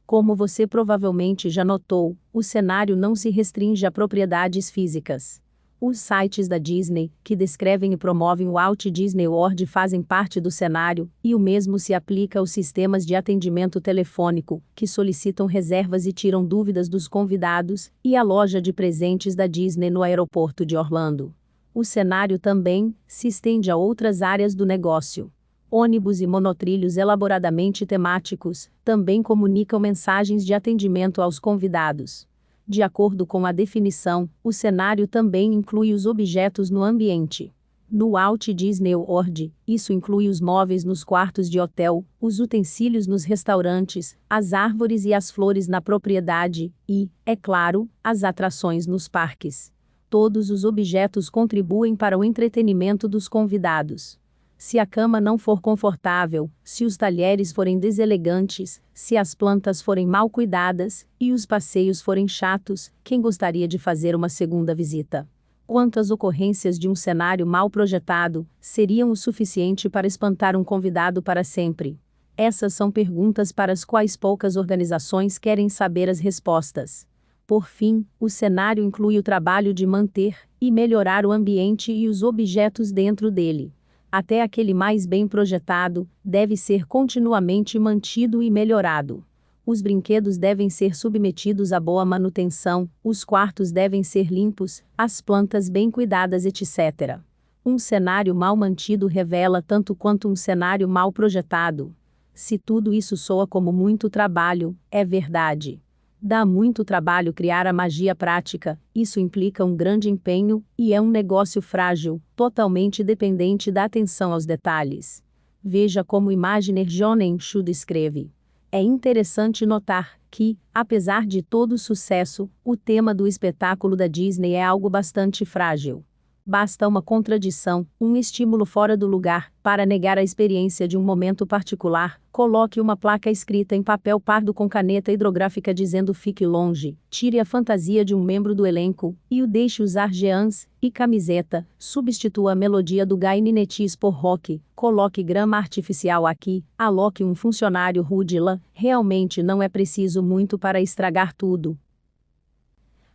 Speaker 1: Como você provavelmente já notou, o cenário não se restringe a propriedades físicas. Os sites da Disney, que descrevem e promovem o Walt Disney World, fazem parte do cenário, e o mesmo se aplica aos sistemas de atendimento telefônico, que solicitam reservas e tiram dúvidas dos convidados, e a loja de presentes da Disney no aeroporto de Orlando. O cenário também se estende a outras áreas do negócio. Ônibus e monotrilhos elaboradamente temáticos também comunicam mensagens de atendimento aos convidados. De acordo com a definição, o cenário também inclui os objetos no ambiente. No Walt Disney World, isso inclui os móveis nos quartos de hotel, os utensílios nos restaurantes, as árvores e as flores na propriedade e, é claro, as atrações nos parques. Todos os objetos contribuem para o entretenimento dos convidados. Se a cama não for confortável, se os talheres forem deselegantes, se as plantas forem mal cuidadas e os passeios forem chatos, quem gostaria de fazer uma segunda visita? Quantas ocorrências de um cenário mal projetado seriam o suficiente para espantar um convidado para sempre? Essas são perguntas para as quais poucas organizações querem saber as respostas. Por fim, o cenário inclui o trabalho de manter e melhorar o ambiente e os objetos dentro dele. Até aquele mais bem projetado, deve ser continuamente mantido e melhorado. Os brinquedos devem ser submetidos a boa manutenção, os quartos devem ser limpos, as plantas bem cuidadas, etc. Um cenário mal mantido revela tanto quanto um cenário mal projetado. Se tudo isso soa como muito trabalho, é verdade. Dá muito trabalho criar a magia prática, isso implica um grande empenho, e é um negócio frágil, totalmente dependente da atenção aos detalhes. Veja como Imagineer John Enschuh escreve. É interessante notar que, apesar de todo o sucesso, o tema do espetáculo da Disney é algo bastante frágil. Basta uma contradição, um estímulo fora do lugar, para negar a experiência de um momento particular. Coloque uma placa escrita em papel pardo com caneta hidrográfica dizendo "fique longe", tire a fantasia de um membro do elenco, e o deixe usar jeans e camiseta, substitua a melodia do Guy Ninetis por rock, coloque grama artificial aqui, aloque um funcionário Rudila, realmente não é preciso muito para estragar tudo.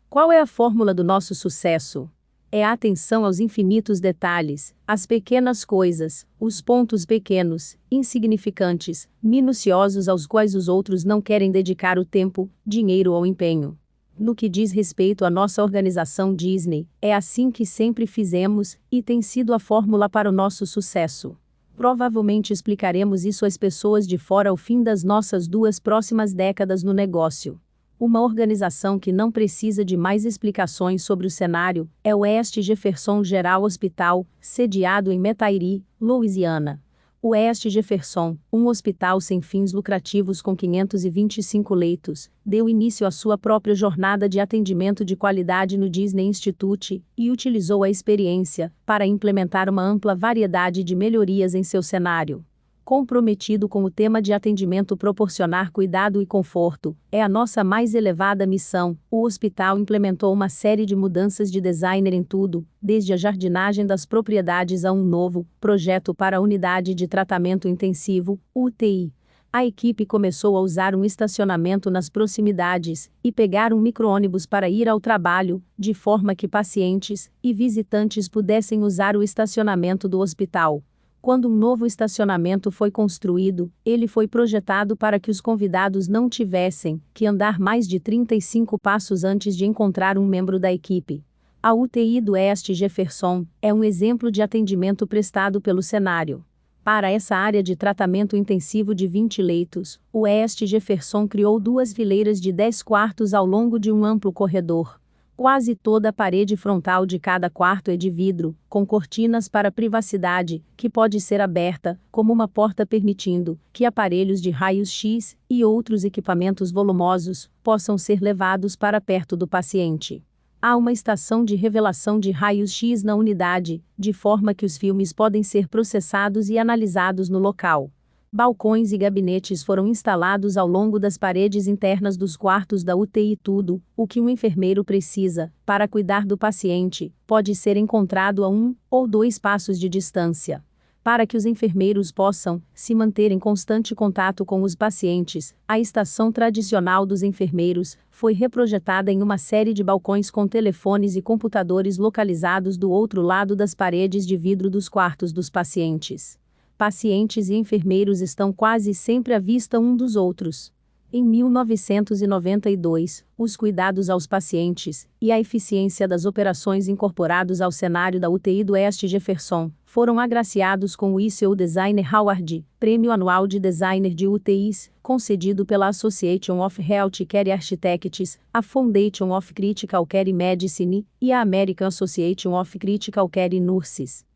Speaker 1: Qual é a fórmula do nosso sucesso? É a atenção aos infinitos detalhes, às pequenas coisas, os pontos pequenos, insignificantes, minuciosos aos quais os outros não querem dedicar o tempo, dinheiro ou empenho. No que diz respeito à nossa organização Disney, é assim que sempre fizemos, e tem sido a fórmula para o nosso sucesso. Provavelmente explicaremos isso às pessoas de fora ao fim das nossas 2 próximas décadas no negócio. Uma organização que não precisa de mais explicações sobre o cenário é o East Jefferson General Hospital, sediado em Metairie, Louisiana. O East Jefferson, um hospital sem fins lucrativos com 525 leitos, deu início à sua própria jornada de atendimento de qualidade no Disney Institute e utilizou a experiência para implementar uma ampla variedade de melhorias em seu cenário. Comprometido com o tema de atendimento proporcionar cuidado e conforto, é a nossa mais elevada missão. O hospital implementou uma série de mudanças de design em tudo, desde a jardinagem das propriedades a um novo projeto para a unidade de tratamento intensivo, UTI. A equipe começou a usar um estacionamento nas proximidades e pegar um micro-ônibus para ir ao trabalho, de forma que pacientes e visitantes pudessem usar o estacionamento do hospital. Quando um novo estacionamento foi construído, ele foi projetado para que os convidados não tivessem que andar mais de 35 passos antes de encontrar um membro da equipe. A UTI do East Jefferson é um exemplo de atendimento prestado pelo cenário. Para essa área de tratamento intensivo de 20 leitos, o East Jefferson criou 2 fileiras de 10 quartos ao longo de um amplo corredor. Quase toda a parede frontal de cada quarto é de vidro, com cortinas para privacidade, que pode ser aberta, como uma porta permitindo que aparelhos de raios-x e outros equipamentos volumosos possam ser levados para perto do paciente. Há uma estação de revelação de raios-x na unidade, de forma que os filmes podem ser processados e analisados no local. Balcões e gabinetes foram instalados ao longo das paredes internas dos quartos da UTI. Tudo o que um enfermeiro precisa para cuidar do paciente pode ser encontrado a 1 ou 2 passos de distância. Para que os enfermeiros possam se manter em constante contato com os pacientes, a estação tradicional dos enfermeiros foi reprojetada em uma série de balcões com telefones e computadores localizados do outro lado das paredes de vidro dos quartos dos pacientes. Pacientes e enfermeiros estão quase sempre à vista um dos outros. Em 1992, os cuidados aos pacientes e a eficiência das operações incorporados ao cenário da UTI do East Jefferson foram agraciados com o ICO Designer Award, prêmio anual de designer de UTIs, concedido pela Association of Healthcare Architects, a Foundation of Critical Care Medicine e a American Association of Critical Care Nurses.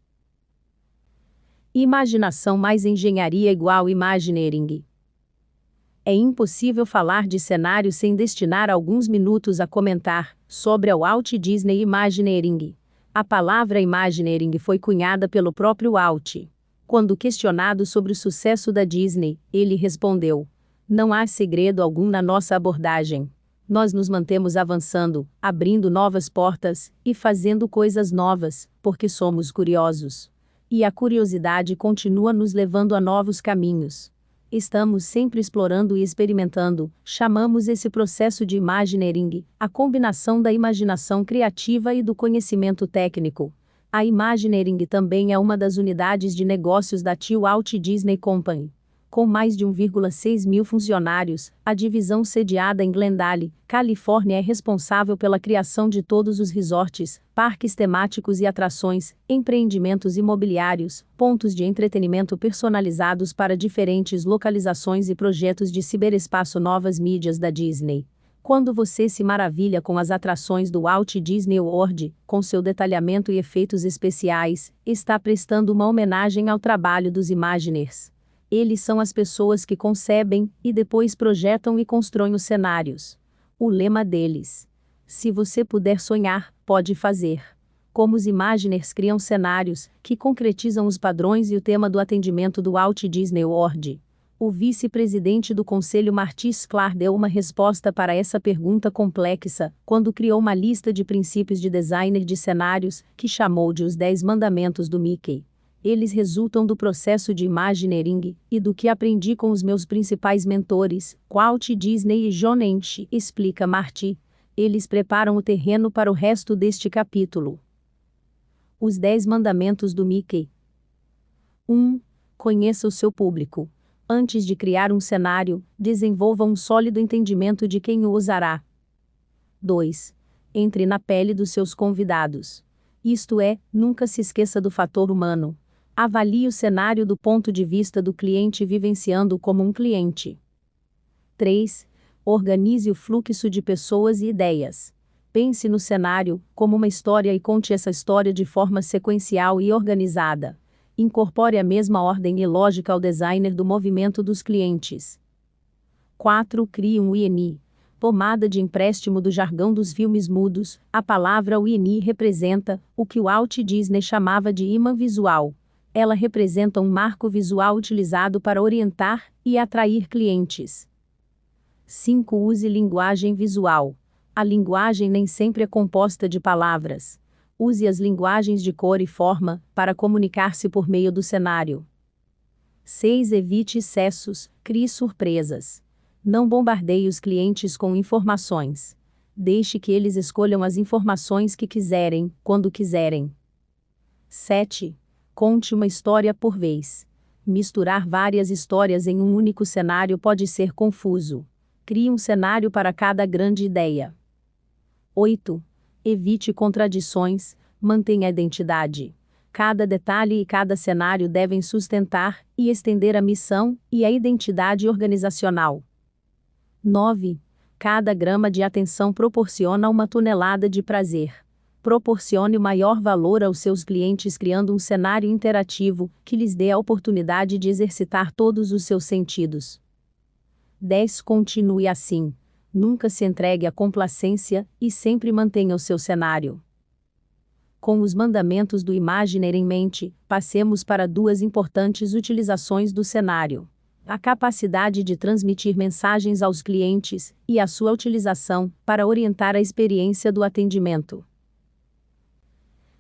Speaker 1: Imaginação mais engenharia igual Imagineering. É impossível falar de cenário sem destinar alguns minutos a comentar sobre a Walt Disney Imagineering. A palavra Imagineering foi cunhada pelo próprio Walt. Quando questionado sobre o sucesso da Disney, ele respondeu: "Não há segredo algum na nossa abordagem. Nós nos mantemos avançando, abrindo novas portas e fazendo coisas novas, porque somos curiosos. E a curiosidade continua nos levando a novos caminhos. Estamos sempre explorando e experimentando. Chamamos esse processo de Imagineering, a combinação da imaginação criativa e do conhecimento técnico. A Imagineering também é uma das unidades de negócios da Walt Disney Company. Com mais de 1,6 mil funcionários, a divisão sediada em Glendale, Califórnia é responsável pela criação de todos os resorts, parques temáticos e atrações, empreendimentos imobiliários, pontos de entretenimento personalizados para diferentes localizações e projetos de ciberespaço novas mídias da Disney. Quando você se maravilha com as atrações do Walt Disney World, com seu detalhamento e efeitos especiais, está prestando uma homenagem ao trabalho dos Imagineers. Eles são as pessoas que concebem, e depois projetam e constroem os cenários. O lema deles: se você puder sonhar, pode fazer. Como os Imagineers criam cenários que concretizam os padrões e o tema do atendimento do Walt Disney World. O vice-presidente do conselho Marty Sklar deu uma resposta para essa pergunta complexa, quando criou uma lista de princípios de designer de cenários, que chamou de os 10 mandamentos do Mickey. Eles resultam do processo de Imagineering, e do que aprendi com os meus principais mentores, Walt Disney e John Ench, explica Marty. Eles preparam o terreno para o resto deste capítulo. Os 10 mandamentos do Mickey. 1. Conheça o seu público. Antes de criar um cenário, desenvolva um sólido entendimento de quem o usará. 2. Entre na pele dos seus convidados. Isto é, nunca se esqueça do fator humano. Avalie o cenário do ponto de vista do cliente vivenciando-o como um cliente. 3. Organize o fluxo de pessoas e ideias. Pense no cenário como uma história e conte essa história de forma sequencial e organizada. Incorpore a mesma ordem e lógica ao designer do movimento dos clientes. 4. Crie um INI. Pomada de empréstimo do jargão dos filmes mudos, a palavra INI representa o que o Walt Disney chamava de imã visual. Ela representa um marco visual utilizado para orientar e atrair clientes. 5. Use linguagem visual. A linguagem nem sempre é composta de palavras. Use as linguagens de cor e forma para comunicar-se por meio do cenário. 6. Evite excessos, crie surpresas. Não bombardeie os clientes com informações. Deixe que eles escolham as informações que quiserem, quando quiserem. 7. Conte uma história por vez. Misturar várias histórias em um único cenário pode ser confuso. Crie um cenário para cada grande ideia. 8. Evite contradições, mantenha a identidade. Cada detalhe e cada cenário devem sustentar e estender a missão e a identidade organizacional. 9. Cada grama de atenção proporciona uma tonelada de prazer. Proporcione o maior valor aos seus clientes criando um cenário interativo que lhes dê a oportunidade de exercitar todos os seus sentidos. 10. Continue assim. Nunca se entregue à complacência e sempre mantenha o seu cenário. Com os mandamentos do Imagineer em mente, passemos para 2 importantes utilizações do cenário. A capacidade de transmitir mensagens aos clientes e a sua utilização para orientar a experiência do atendimento.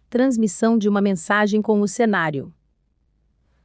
Speaker 1: Transmissão de uma mensagem com o cenário.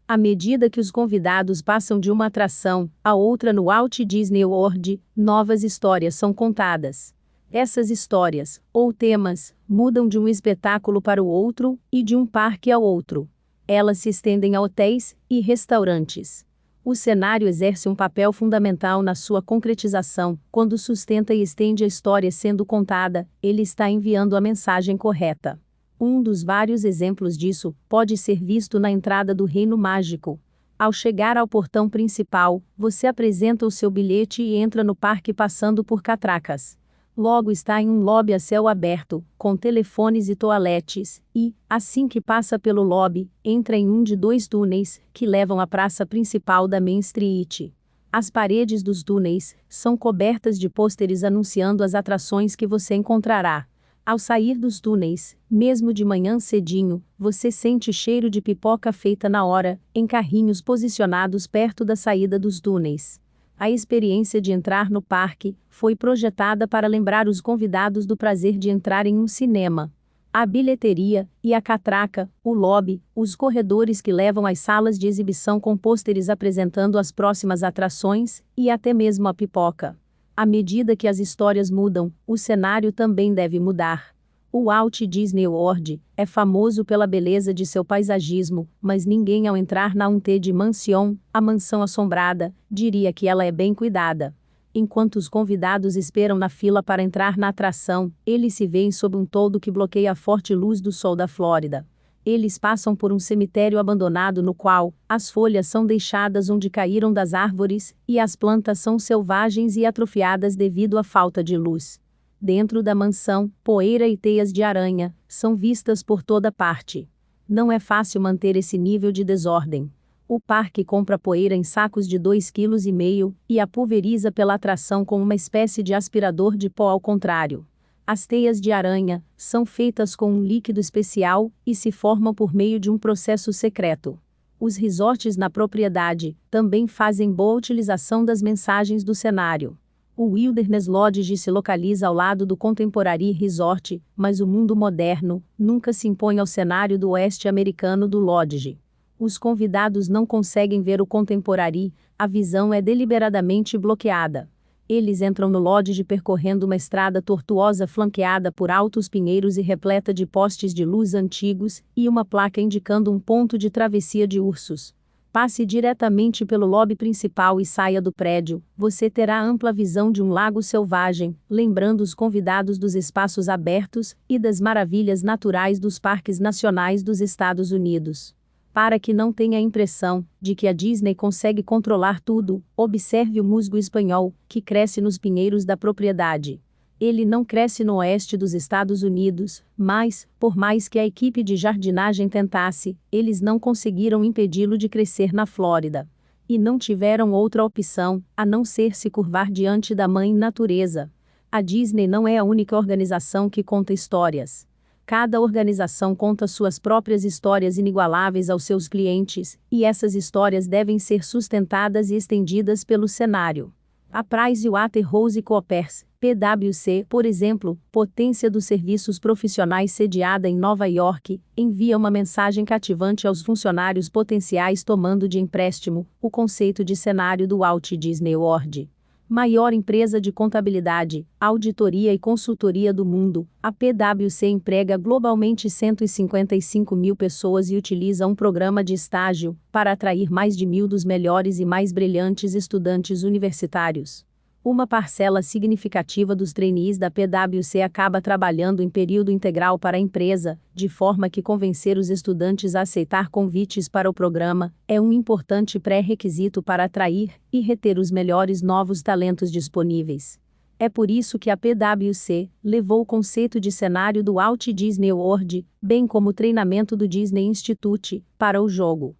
Speaker 1: À medida que os convidados passam de uma atração a outra no Walt Disney World, novas histórias são contadas. Essas histórias, ou temas, mudam de um espetáculo para o outro e de um parque ao outro. Elas se estendem a hotéis e restaurantes. O cenário exerce um papel fundamental na sua concretização. Quando sustenta e estende a história sendo contada, ele está enviando a mensagem correta. Um dos vários exemplos disso pode ser visto na entrada do Reino Mágico. Ao chegar ao portão principal, você apresenta o seu bilhete e entra no parque passando por catracas. Logo está em um lobby a céu aberto, com telefones e toaletes, e, assim que passa pelo lobby, entra em um de 2 túneis que levam à praça principal da Main Street. As paredes dos túneis são cobertas de pôsteres anunciando as atrações que você encontrará. Ao sair dos túneis, mesmo de manhã cedinho, você sente cheiro de pipoca feita na hora, em carrinhos posicionados perto da saída dos túneis. A experiência de entrar no parque foi projetada para lembrar os convidados do prazer de entrar em um cinema. A bilheteria e a catraca, o lobby, os corredores que levam às salas de exibição com pôsteres apresentando as próximas atrações, e até mesmo a pipoca. À medida que as histórias mudam, o cenário também deve mudar. O Walt Disney World é famoso pela beleza de seu paisagismo, mas ninguém ao entrar na Haunted Mansion, a mansão assombrada, diria que ela é bem cuidada. Enquanto os convidados esperam na fila para entrar na atração, eles se veem sob um toldo que bloqueia a forte luz do sol da Flórida. Eles passam por um cemitério abandonado no qual as folhas são deixadas onde caíram das árvores, e as plantas são selvagens e atrofiadas devido à falta de luz. Dentro da mansão, poeira e teias de aranha são vistas por toda parte. Não é fácil manter esse nível de desordem. O parque compra poeira em sacos de 2,5 kg e a pulveriza pela atração com uma espécie de aspirador de pó ao contrário. As teias de aranha são feitas com um líquido especial e se formam por meio de um processo secreto. Os resorts na propriedade também fazem boa utilização das mensagens do cenário. O Wilderness Lodge se localiza ao lado do Contemporary Resort, mas o mundo moderno nunca se impõe ao cenário do oeste americano do Lodge. Os convidados não conseguem ver o Contemporary, a visão é deliberadamente bloqueada. Eles entram no Lodge percorrendo uma estrada tortuosa flanqueada por altos pinheiros e repleta de postes de luz antigos, e uma placa indicando um ponto de travessia de ursos. Passe diretamente pelo lobby principal e saia do prédio, você terá ampla visão de um lago selvagem, lembrando os convidados dos espaços abertos e das maravilhas naturais dos parques nacionais dos Estados Unidos. Para que não tenha a impressão de que a Disney consegue controlar tudo, observe o musgo espanhol, que cresce nos pinheiros da propriedade. Ele não cresce no oeste dos Estados Unidos, mas, por mais que a equipe de jardinagem tentasse, eles não conseguiram impedi-lo de crescer na Flórida. E não tiveram outra opção, a não ser se curvar diante da mãe natureza. A Disney não é a única organização que conta histórias. Cada organização conta suas próprias histórias inigualáveis aos seus clientes, e essas histórias devem ser sustentadas e estendidas pelo cenário. A PricewaterhouseCoopers, PwC, por exemplo, potência dos serviços profissionais sediada em Nova York, envia uma mensagem cativante aos funcionários potenciais tomando de empréstimo o conceito de cenário do Walt Disney World. Maior empresa de contabilidade, auditoria e consultoria do mundo, a PwC emprega globalmente 155 mil pessoas e utiliza um programa de estágio para atrair mais de 1.000 dos melhores e mais brilhantes estudantes universitários. Uma parcela significativa dos trainees da PwC acaba trabalhando em período integral para a empresa, de forma que convencer os estudantes a aceitar convites para o programa é um importante pré-requisito para atrair e reter os melhores novos talentos disponíveis. É por isso que a PwC levou o conceito de cenário do Walt Disney World, bem como o treinamento do Disney Institute, para o jogo.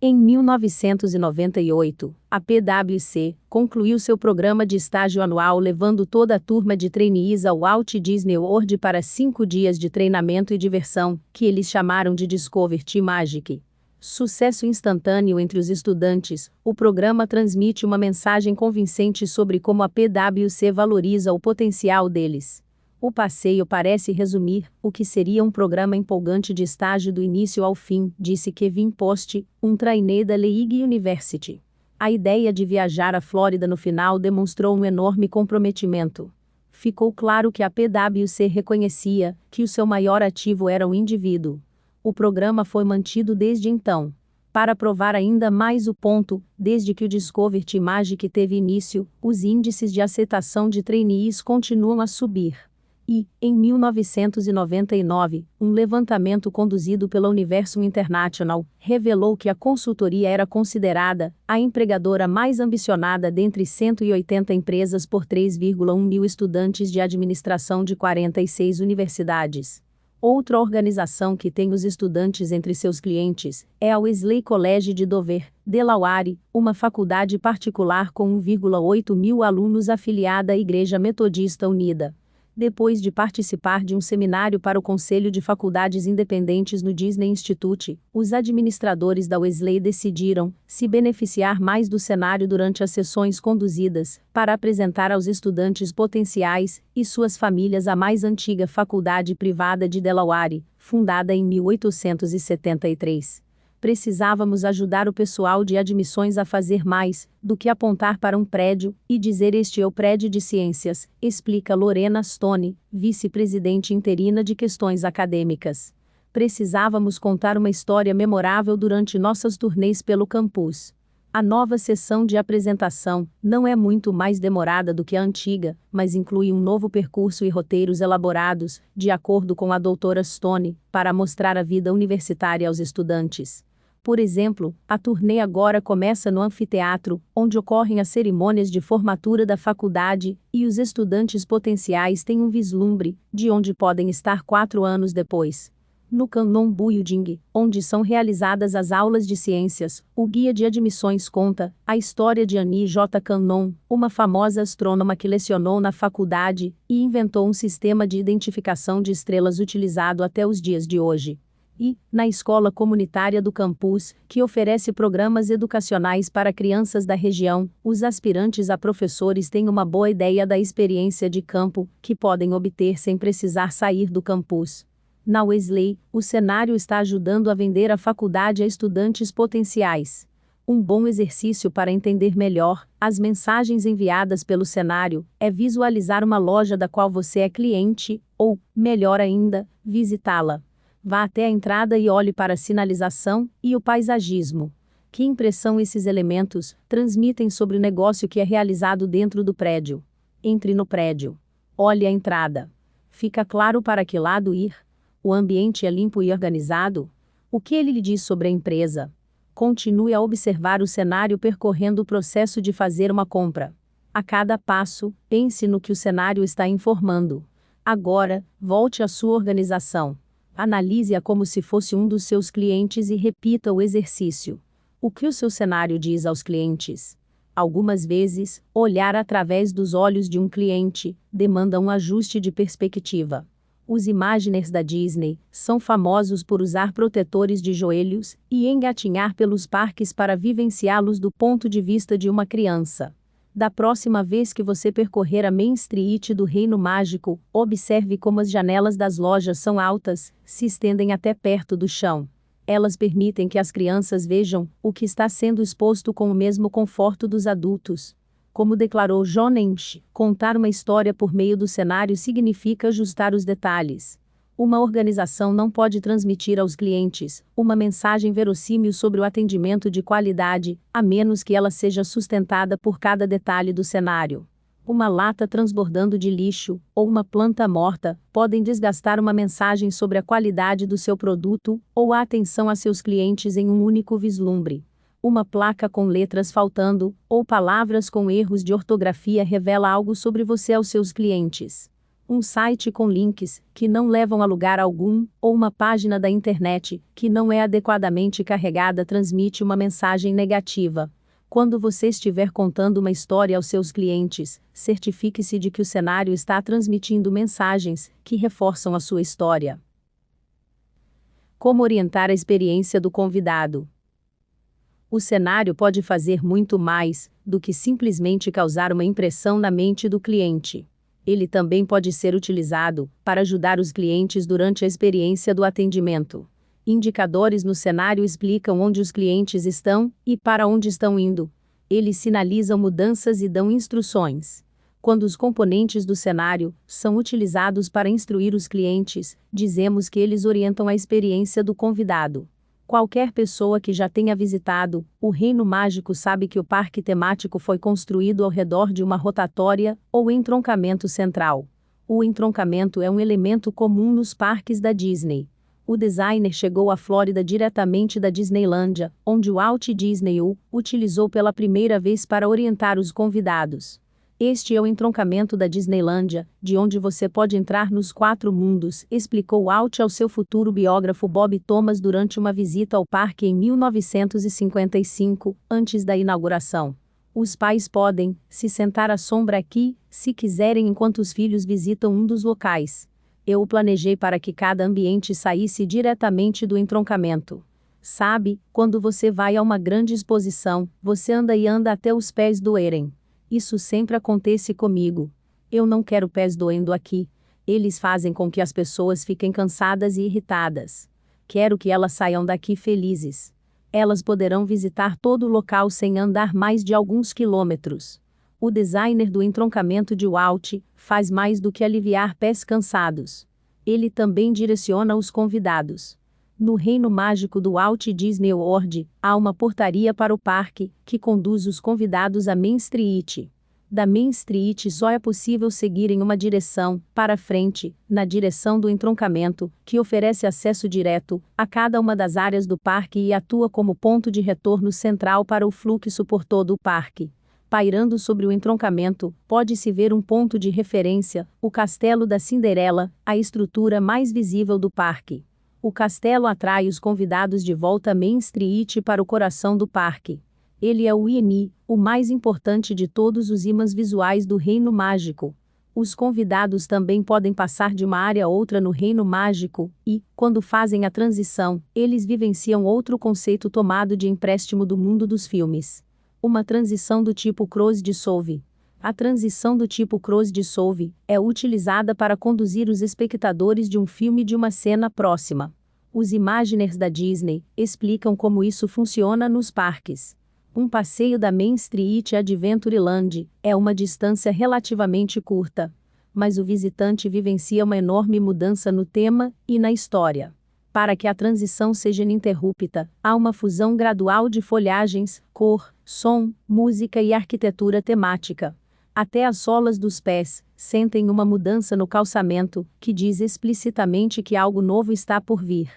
Speaker 1: Em 1998, a PwC concluiu seu programa de estágio anual levando toda a turma de trainees ao Walt Disney World para 5 dias de treinamento e diversão, que eles chamaram de Discover Magic. Sucesso instantâneo entre os estudantes, o programa transmite uma mensagem convincente sobre como a PwC valoriza o potencial deles. O passeio parece resumir o que seria um programa empolgante de estágio do início ao fim, disse Kevin Post, um trainee da League University. A ideia de viajar à Flórida no final demonstrou um enorme comprometimento. Ficou claro que a PwC reconhecia que o seu maior ativo era o indivíduo. O programa foi mantido desde então. Para provar ainda mais o ponto, desde que o Discover Magic teve início, os índices de aceitação de trainees continuam a subir. E, em 1999, um levantamento conduzido pela Universum International revelou que a consultoria era considerada a empregadora mais ambicionada dentre 180 empresas por 3,1 mil estudantes de administração de 46 universidades. Outra organização que tem os estudantes entre seus clientes é a Wesley College de Dover, Delaware, uma faculdade particular com 1,8 mil alunos afiliada à Igreja Metodista Unida. Depois de participar de um seminário para o Conselho de Faculdades Independentes no Disney Institute, os administradores da Wesley decidiram se beneficiar mais do cenário durante as sessões conduzidas, para apresentar aos estudantes potenciais e suas famílias a mais antiga faculdade privada de Delaware, fundada em 1873. Precisávamos ajudar o pessoal de admissões a fazer mais do que apontar para um prédio e dizer este é o prédio de ciências, explica Lorena Stone, vice-presidente interina de questões acadêmicas. Precisávamos contar uma história memorável durante nossas turnês pelo campus. A nova sessão de apresentação não é muito mais demorada do que a antiga, mas inclui um novo percurso e roteiros elaborados, de acordo com a doutora Stone, para mostrar a vida universitária aos estudantes. Por exemplo, a turnê agora começa no anfiteatro, onde ocorrem as cerimônias de formatura da faculdade, e os estudantes potenciais têm um vislumbre de onde podem estar 4 anos depois. No Canon Building, onde são realizadas as aulas de ciências, o guia de admissões conta a história de Annie J. Cannon, uma famosa astrônoma que lecionou na faculdade e inventou um sistema de identificação de estrelas utilizado até os dias de hoje. E, na escola comunitária do campus, que oferece programas educacionais para crianças da região, os aspirantes a professores têm uma boa ideia da experiência de campo que podem obter sem precisar sair do campus. Na Wesley, o cenário está ajudando a vender a faculdade a estudantes potenciais. Um bom exercício para entender melhor as mensagens enviadas pelo cenário é visualizar uma loja da qual você é cliente, ou, melhor ainda, visitá-la. Vá até a entrada e olhe para a sinalização e o paisagismo. Que impressão esses elementos transmitem sobre o negócio que é realizado dentro do prédio? Entre no prédio. Olhe a entrada. Fica claro para que lado ir? O ambiente é limpo e organizado? O que ele lhe diz sobre a empresa? Continue a observar o cenário percorrendo o processo de fazer uma compra. A cada passo, pense no que o cenário está informando. Agora, volte à sua organização. Analise-a como se fosse um dos seus clientes e repita o exercício. O que o seu cenário diz aos clientes? Algumas vezes, olhar através dos olhos de um cliente demanda um ajuste de perspectiva. Os Imagineers da Disney são famosos por usar protetores de joelhos e engatinhar pelos parques para vivenciá-los do ponto de vista de uma criança. Da próxima vez que você percorrer a Main Street do Reino Mágico, observe como as janelas das lojas são altas, se estendem até perto do chão. Elas permitem que as crianças vejam o que está sendo exposto com o mesmo conforto dos adultos. Como declarou John Ench, contar uma história por meio do cenário significa ajustar os detalhes. Uma organização não pode transmitir aos clientes uma mensagem verossímil sobre o atendimento de qualidade, a menos que ela seja sustentada por cada detalhe do cenário. Uma lata transbordando de lixo, ou uma planta morta, podem desgastar uma mensagem sobre a qualidade do seu produto, ou a atenção a seus clientes em um único vislumbre. Uma placa com letras faltando, ou palavras com erros de ortografia revela algo sobre você aos seus clientes. Um site com links que não levam a lugar algum, ou uma página da internet que não é adequadamente carregada transmite uma mensagem negativa. Quando você estiver contando uma história aos seus clientes, certifique-se de que o cenário está transmitindo mensagens que reforçam a sua história. Como orientar a experiência do convidado? O cenário pode fazer muito mais do que simplesmente causar uma impressão na mente do cliente. Ele também pode ser utilizado para ajudar os clientes durante a experiência do atendimento. Indicadores no cenário explicam onde os clientes estão e para onde estão indo. Eles sinalizam mudanças e dão instruções. Quando os componentes do cenário são utilizados para instruir os clientes, dizemos que eles orientam a experiência do convidado. Qualquer pessoa que já tenha visitado o Reino Mágico sabe que o parque temático foi construído ao redor de uma rotatória ou entroncamento central. O entroncamento é um elemento comum nos parques da Disney. O designer chegou à Flórida diretamente da Disneylândia, onde o Walt Disney o utilizou pela primeira vez para orientar os convidados. Este é o entroncamento da Disneylândia, de onde você pode entrar nos 4 mundos, explicou Walt ao seu futuro biógrafo Bob Thomas durante uma visita ao parque em 1955, antes da inauguração. Os pais podem se sentar à sombra aqui, se quiserem, enquanto os filhos visitam um dos locais. Eu o planejei para que cada ambiente saísse diretamente do entroncamento. Sabe, quando você vai a uma grande exposição, você anda e anda até os pés doerem. Isso sempre acontece comigo. Eu não quero pés doendo aqui. Eles fazem com que as pessoas fiquem cansadas e irritadas. Quero que elas saiam daqui felizes. Elas poderão visitar todo o local sem andar mais de alguns quilômetros. O designer do entroncamento de Walt faz mais do que aliviar pés cansados. Ele também direciona os convidados. No Reino Mágico do Walt Disney World, há uma portaria para o parque, que conduz os convidados a Main Street. Da Main Street só é possível seguir em uma direção, para frente, na direção do entroncamento, que oferece acesso direto a cada uma das áreas do parque e atua como ponto de retorno central para o fluxo por todo o parque. Pairando sobre o entroncamento, pode-se ver um ponto de referência, o Castelo da Cinderela, a estrutura mais visível do parque. O castelo atrai os convidados de volta a Main Street para o coração do parque. Ele é o INI, o mais importante de todos os ímãs visuais do Reino Mágico. Os convidados também podem passar de uma área a outra no Reino Mágico, e, quando fazem a transição, eles vivenciam outro conceito tomado de empréstimo do mundo dos filmes. Uma transição do tipo cross-dissolve. A transição do tipo cross-dissolve é utilizada para conduzir os espectadores de um filme de uma cena próxima. Os Imagineers da Disney explicam como isso funciona nos parques. Um passeio da Main Street Adventureland é uma distância relativamente curta, mas o visitante vivencia uma enorme mudança no tema e na história. Para que a transição seja ininterrupta, há uma fusão gradual de folhagens, cor, som, música e arquitetura temática. Até as solas dos pés sentem uma mudança no calçamento, que diz explicitamente que algo novo está por vir.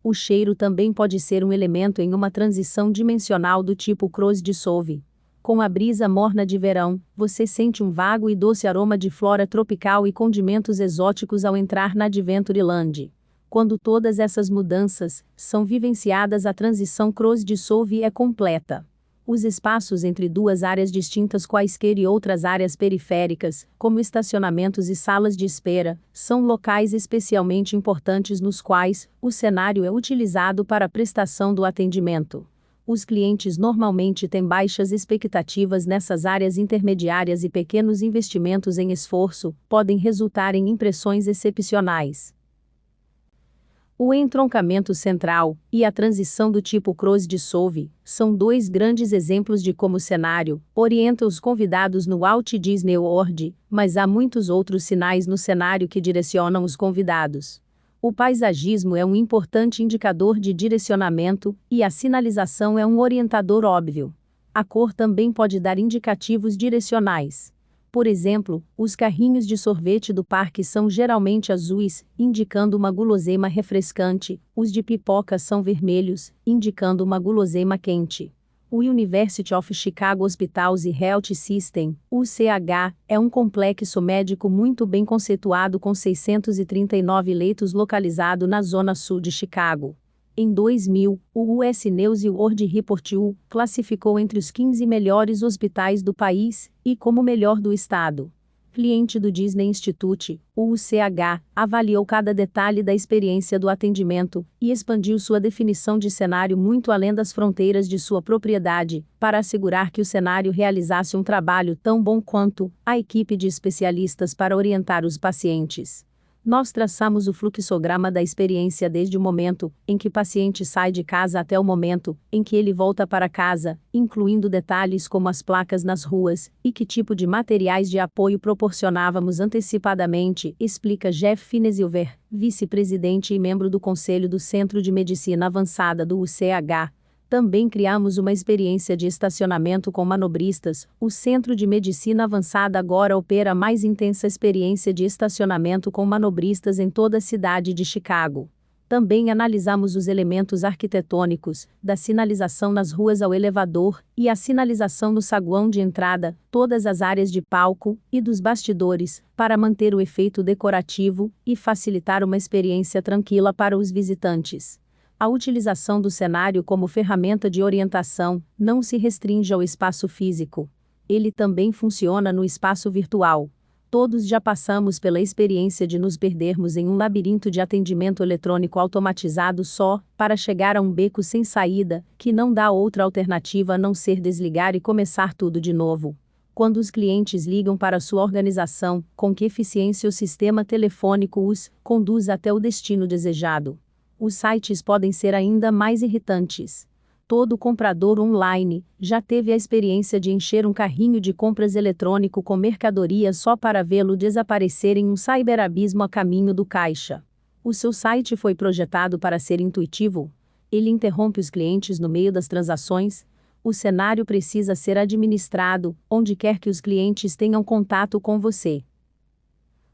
Speaker 1: O cheiro também pode ser um elemento em uma transição dimensional do tipo cross-dissolve. Com a brisa morna de verão, você sente um vago e doce aroma de flora tropical e condimentos exóticos ao entrar na Adventureland. Quando todas essas mudanças são vivenciadas, a transição cross-dissolve é completa. Os espaços entre duas áreas distintas, quaisquer e outras áreas periféricas, como estacionamentos e salas de espera, são locais especialmente importantes nos quais o cenário é utilizado para a prestação do atendimento. Os clientes normalmente têm baixas expectativas nessas áreas intermediárias e pequenos investimentos em esforço podem resultar em impressões excepcionais. O entroncamento central e a transição do tipo cross-dissolve são dois grandes exemplos de como o cenário orienta os convidados no Walt Disney World, mas há muitos outros sinais no cenário que direcionam os convidados. O paisagismo é um importante indicador de direcionamento, e a sinalização é um orientador óbvio. A cor também pode dar indicativos direcionais. Por exemplo, os carrinhos de sorvete do parque são geralmente azuis, indicando uma guloseima refrescante, os de pipoca são vermelhos, indicando uma guloseima quente. O University of Chicago Hospitals and Health System, UCH, é um complexo médico muito bem conceituado com 639 leitos localizado na zona sul de Chicago. Em 2000, o US News & World Report o classificou entre os 15 melhores hospitais do país e como o melhor do estado. Cliente do Disney Institute, o UCH, avaliou cada detalhe da experiência do atendimento e expandiu sua definição de cenário muito além das fronteiras de sua propriedade, para assegurar que o cenário realizasse um trabalho tão bom quanto a equipe de especialistas para orientar os pacientes. Nós traçamos o fluxograma da experiência desde o momento em que o paciente sai de casa até o momento em que ele volta para casa, incluindo detalhes como as placas nas ruas e que tipo de materiais de apoio proporcionávamos antecipadamente, explica Jeff Finesilver, vice-presidente e membro do Conselho do Centro de Medicina Avançada do UCH. Também criamos uma experiência de estacionamento com manobristas. O Centro de Medicina Avançada agora opera a mais intensa experiência de estacionamento com manobristas em toda a cidade de Chicago. Também analisamos os elementos arquitetônicos, da sinalização nas ruas ao elevador, e a sinalização no saguão de entrada, todas as áreas de palco e dos bastidores, para manter o efeito decorativo e facilitar uma experiência tranquila para os visitantes. A utilização do cenário como ferramenta de orientação não se restringe ao espaço físico. Ele também funciona no espaço virtual. Todos já passamos pela experiência de nos perdermos em um labirinto de atendimento eletrônico automatizado só para chegar a um beco sem saída, que não dá outra alternativa a não ser desligar e começar tudo de novo. Quando os clientes ligam para sua organização, com que eficiência o sistema telefônico os conduz até o destino desejado. Os sites podem ser ainda mais irritantes. Todo comprador online já teve a experiência de encher um carrinho de compras eletrônico com mercadoria só para vê-lo desaparecer em um cyberabismo a caminho do caixa. O seu site foi projetado para ser intuitivo? Ele interrompe os clientes no meio das transações? O cenário precisa ser administrado, onde quer que os clientes tenham contato com você.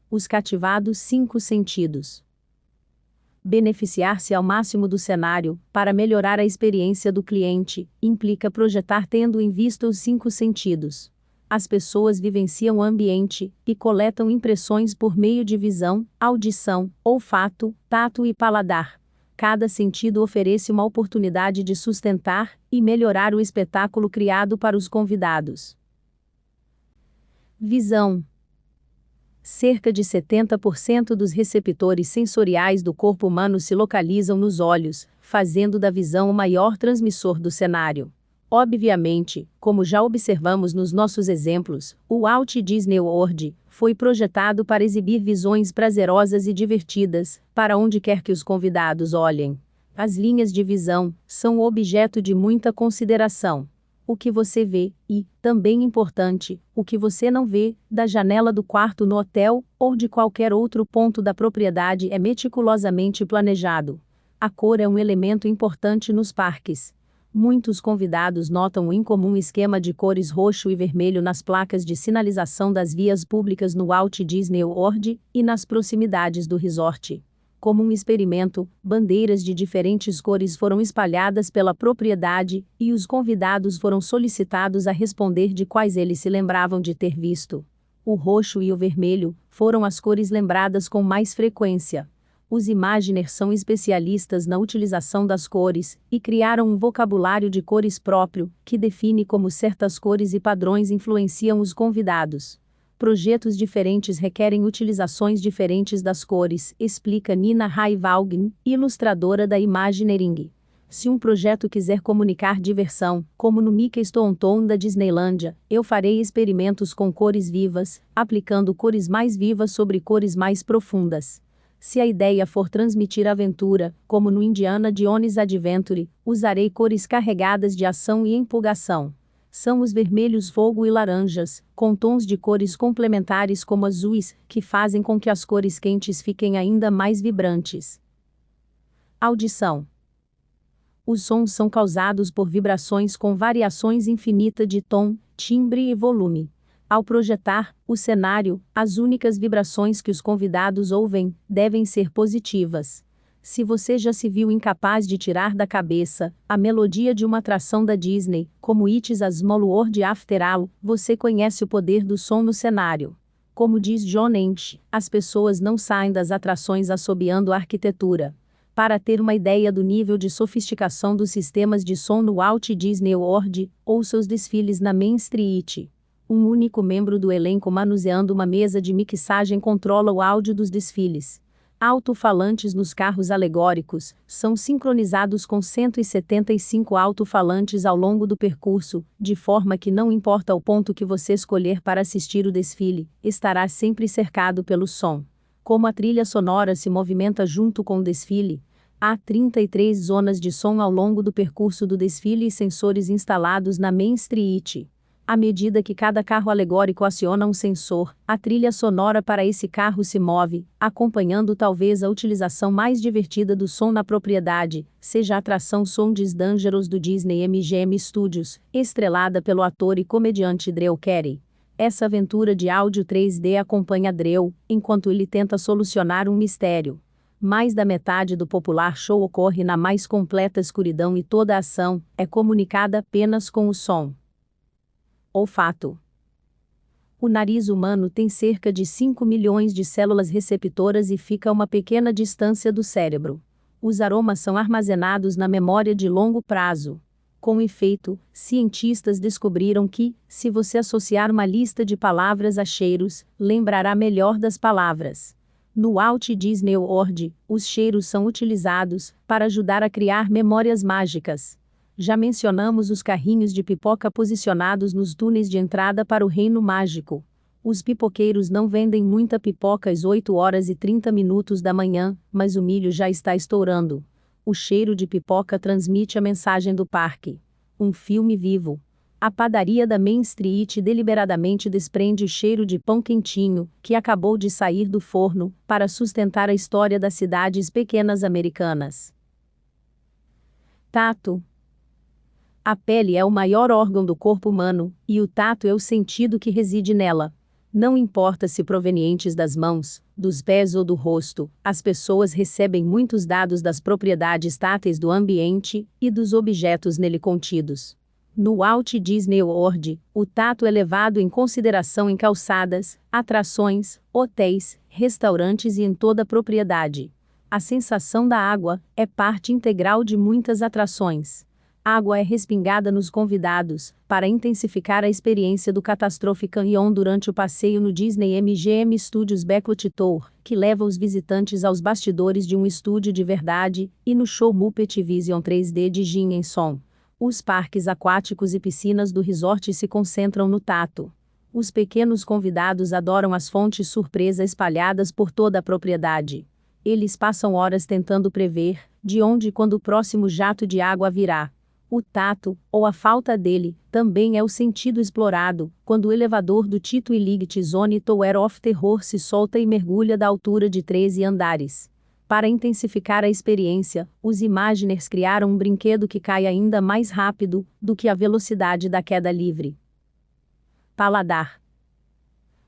Speaker 1: Os cativados 5 sentidos. Beneficiar-se ao máximo do cenário, para melhorar a experiência do cliente, implica projetar tendo em vista os 5 sentidos. As pessoas vivenciam o ambiente e coletam impressões por meio de visão, audição, olfato, tato e paladar. Cada sentido oferece uma oportunidade de sustentar e melhorar o espetáculo criado para os convidados. Visão. Cerca de 70% dos receptores sensoriais do corpo humano se localizam nos olhos, fazendo da visão o maior transmissor do cenário. Obviamente, como já observamos nos nossos exemplos, o Walt Disney World foi projetado para exibir visões prazerosas e divertidas, para onde quer que os convidados olhem. As linhas de visão são objeto de muita consideração. O que você vê e, também importante, o que você não vê, da janela do quarto no hotel ou de qualquer outro ponto da propriedade é meticulosamente planejado. A cor é um elemento importante nos parques. Muitos convidados notam o incomum esquema de cores roxo e vermelho nas placas de sinalização das vias públicas no Walt Disney World e nas proximidades do resort. Como um experimento, bandeiras de diferentes cores foram espalhadas pela propriedade, e os convidados foram solicitados a responder de quais eles se lembravam de ter visto. O roxo e o vermelho foram as cores lembradas com mais frequência. Os Imagineers são especialistas na utilização das cores, e criaram um vocabulário de cores próprio, que define como certas cores e padrões influenciam os convidados. Projetos diferentes requerem utilizações diferentes das cores, explica Nina Rai Vaughan, ilustradora da Imagineering. Se um projeto quiser comunicar diversão, como no Mickey Storytown da Disneylândia, eu farei experimentos com cores vivas, aplicando cores mais vivas sobre cores mais profundas. Se a ideia for transmitir aventura, como no Indiana Jones Adventure, usarei cores carregadas de ação e empolgação. São os vermelhos fogo e laranjas, com tons de cores complementares como azuis, que fazem com que as cores quentes fiquem ainda mais vibrantes. Audição. Os sons são causados por vibrações com variações infinitas de tom, timbre e volume. Ao projetar o cenário, as únicas vibrações que os convidados ouvem devem ser positivas. Se você já se viu incapaz de tirar da cabeça a melodia de uma atração da Disney, como It's a Small World After All, você conhece o poder do som no cenário. Como diz John Ench, as pessoas não saem das atrações assobiando a arquitetura. Para ter uma ideia do nível de sofisticação dos sistemas de som no Walt Disney World, ouça os desfiles na Main Street. Um único membro do elenco manuseando uma mesa de mixagem controla o áudio dos desfiles. Alto-falantes nos carros alegóricos são sincronizados com 175 alto-falantes ao longo do percurso, de forma que não importa o ponto que você escolher para assistir o desfile, estará sempre cercado pelo som. Como a trilha sonora se movimenta junto com o desfile, há 33 zonas de som ao longo do percurso do desfile e sensores instalados na Main Street. À medida que cada carro alegórico aciona um sensor, a trilha sonora para esse carro se move, acompanhando talvez a utilização mais divertida do som na propriedade, seja a atração Sounds Dangerous do Disney MGM Studios, estrelada pelo ator e comediante Drew Carey. Essa aventura de áudio 3D acompanha Drew, enquanto ele tenta solucionar um mistério. Mais da metade do popular show ocorre na mais completa escuridão e toda a ação é comunicada apenas com o som. Olfato. O nariz humano tem cerca de 5 milhões de células receptoras e fica a uma pequena distância do cérebro. Os aromas são armazenados na memória de longo prazo. Com efeito, cientistas descobriram que, se você associar uma lista de palavras a cheiros, lembrará melhor das palavras. No Walt Disney World, os cheiros são utilizados para ajudar a criar memórias mágicas. Já mencionamos os carrinhos de pipoca posicionados nos túneis de entrada para o Reino Mágico. Os pipoqueiros não vendem muita pipoca às 8h30 da manhã, mas o milho já está estourando. O cheiro de pipoca transmite a mensagem do parque. Um filme vivo. A padaria da Main Street deliberadamente desprende o cheiro de pão quentinho, que acabou de sair do forno, para sustentar a história das cidades pequenas americanas. Tato. A pele é o maior órgão do corpo humano, e o tato é o sentido que reside nela. Não importa se provenientes das mãos, dos pés ou do rosto, as pessoas recebem muitos dados das propriedades táteis do ambiente e dos objetos nele contidos. No Walt Disney World, o tato é levado em consideração em calçadas, atrações, hotéis, restaurantes e em toda a propriedade. A sensação da água é parte integral de muitas atrações. Água é respingada nos convidados, para intensificar a experiência do Catastrophe Canyon durante o passeio no Disney MGM Studios Backlot Tour, que leva os visitantes aos bastidores de um estúdio de verdade, e no show Muppet Vision 3D de Jim Henson. Os parques aquáticos e piscinas do resort se concentram no tato. Os pequenos convidados adoram as fontes surpresa espalhadas por toda a propriedade. Eles passam horas tentando prever de onde e quando o próximo jato de água virá. O tato, ou a falta dele, também é o sentido explorado, quando o elevador do Tito Illigit Zone Tower of Terror se solta e mergulha da altura de 13 andares. Para intensificar a experiência, os Imagineers criaram um brinquedo que cai ainda mais rápido do que a velocidade da queda livre. Paladar.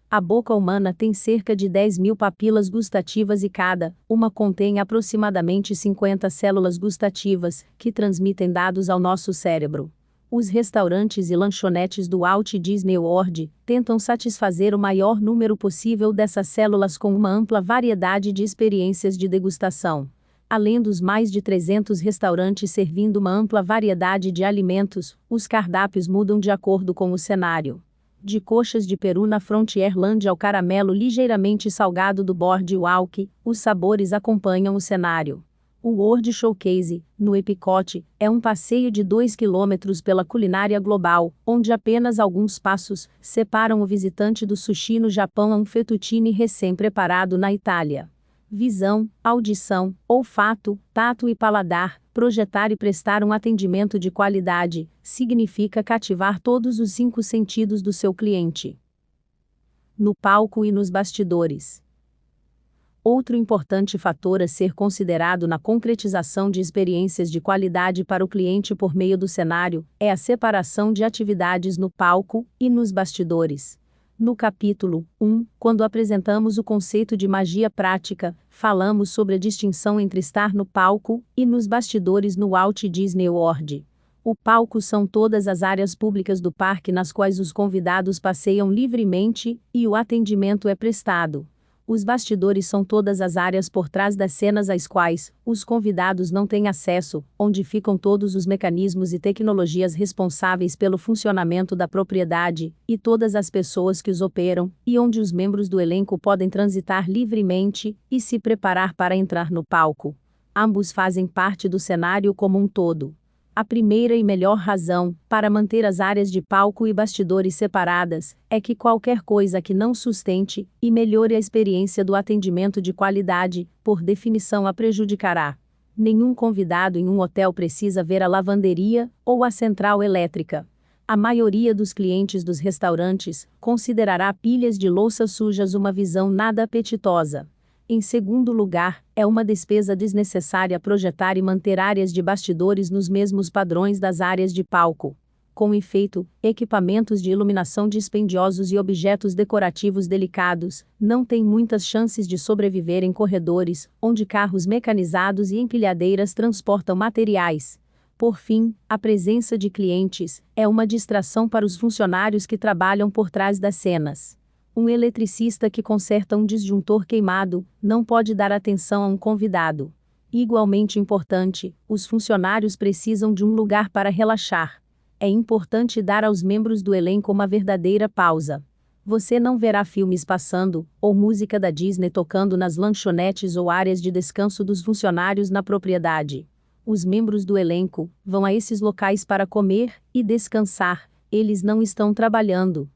Speaker 1: A boca humana tem cerca de 10.000 papilas gustativas e cada uma contém aproximadamente 50 células gustativas, que transmitem dados ao nosso cérebro. Os restaurantes e lanchonetes do Walt Disney World tentam satisfazer o maior número possível dessas células com uma ampla variedade de experiências de degustação. Além dos mais de 300 restaurantes servindo uma ampla variedade de alimentos, os cardápios mudam de acordo com o cenário. De coxas de peru na Frontierland ao caramelo ligeiramente salgado do Boardwalk, os sabores acompanham o cenário. O World Showcase, no Epcot, é um passeio de 2 quilômetros pela culinária global, onde apenas alguns passos separam o visitante do sushi no Japão a um fettuccine recém-preparado na Itália. Visão, audição, olfato, tato e paladar. Projetar e prestar um atendimento de qualidade significa cativar todos os 5 sentidos do seu cliente. No palco e nos bastidores. Outro importante fator a ser considerado na concretização de experiências de qualidade para o cliente por meio do cenário é a separação de atividades no palco e nos bastidores. No capítulo 1, quando apresentamos o conceito de magia prática, falamos sobre a distinção entre estar no palco e nos bastidores no Walt Disney World. O palco são todas as áreas públicas do parque nas quais os convidados passeiam livremente e o atendimento é prestado. Os bastidores são todas as áreas por trás das cenas às quais os convidados não têm acesso, onde ficam todos os mecanismos e tecnologias responsáveis pelo funcionamento da propriedade, e todas as pessoas que os operam, e onde os membros do elenco podem transitar livremente e se preparar para entrar no palco. Ambos fazem parte do cenário como um todo. A primeira e melhor razão para manter as áreas de palco e bastidores separadas é que qualquer coisa que não sustente e melhore a experiência do atendimento de qualidade, por definição a prejudicará. Nenhum convidado em um hotel precisa ver a lavanderia ou a central elétrica. A maioria dos clientes dos restaurantes considerará pilhas de louças sujas uma visão nada apetitosa. Em segundo lugar, é uma despesa desnecessária projetar e manter áreas de bastidores nos mesmos padrões das áreas de palco. Com efeito, equipamentos de iluminação dispendiosos e objetos decorativos delicados não têm muitas chances de sobreviver em corredores, onde carros mecanizados e empilhadeiras transportam materiais. Por fim, a presença de clientes é uma distração para os funcionários que trabalham por trás das cenas. Um eletricista que conserta um disjuntor queimado não pode dar atenção a um convidado. Igualmente importante, os funcionários precisam de um lugar para relaxar. É importante dar aos membros do elenco uma verdadeira pausa. Você não verá filmes passando, ou música da Disney tocando nas lanchonetes ou áreas de descanso dos funcionários na propriedade. Os membros do elenco vão a esses locais para comer e descansar, eles não estão trabalhando.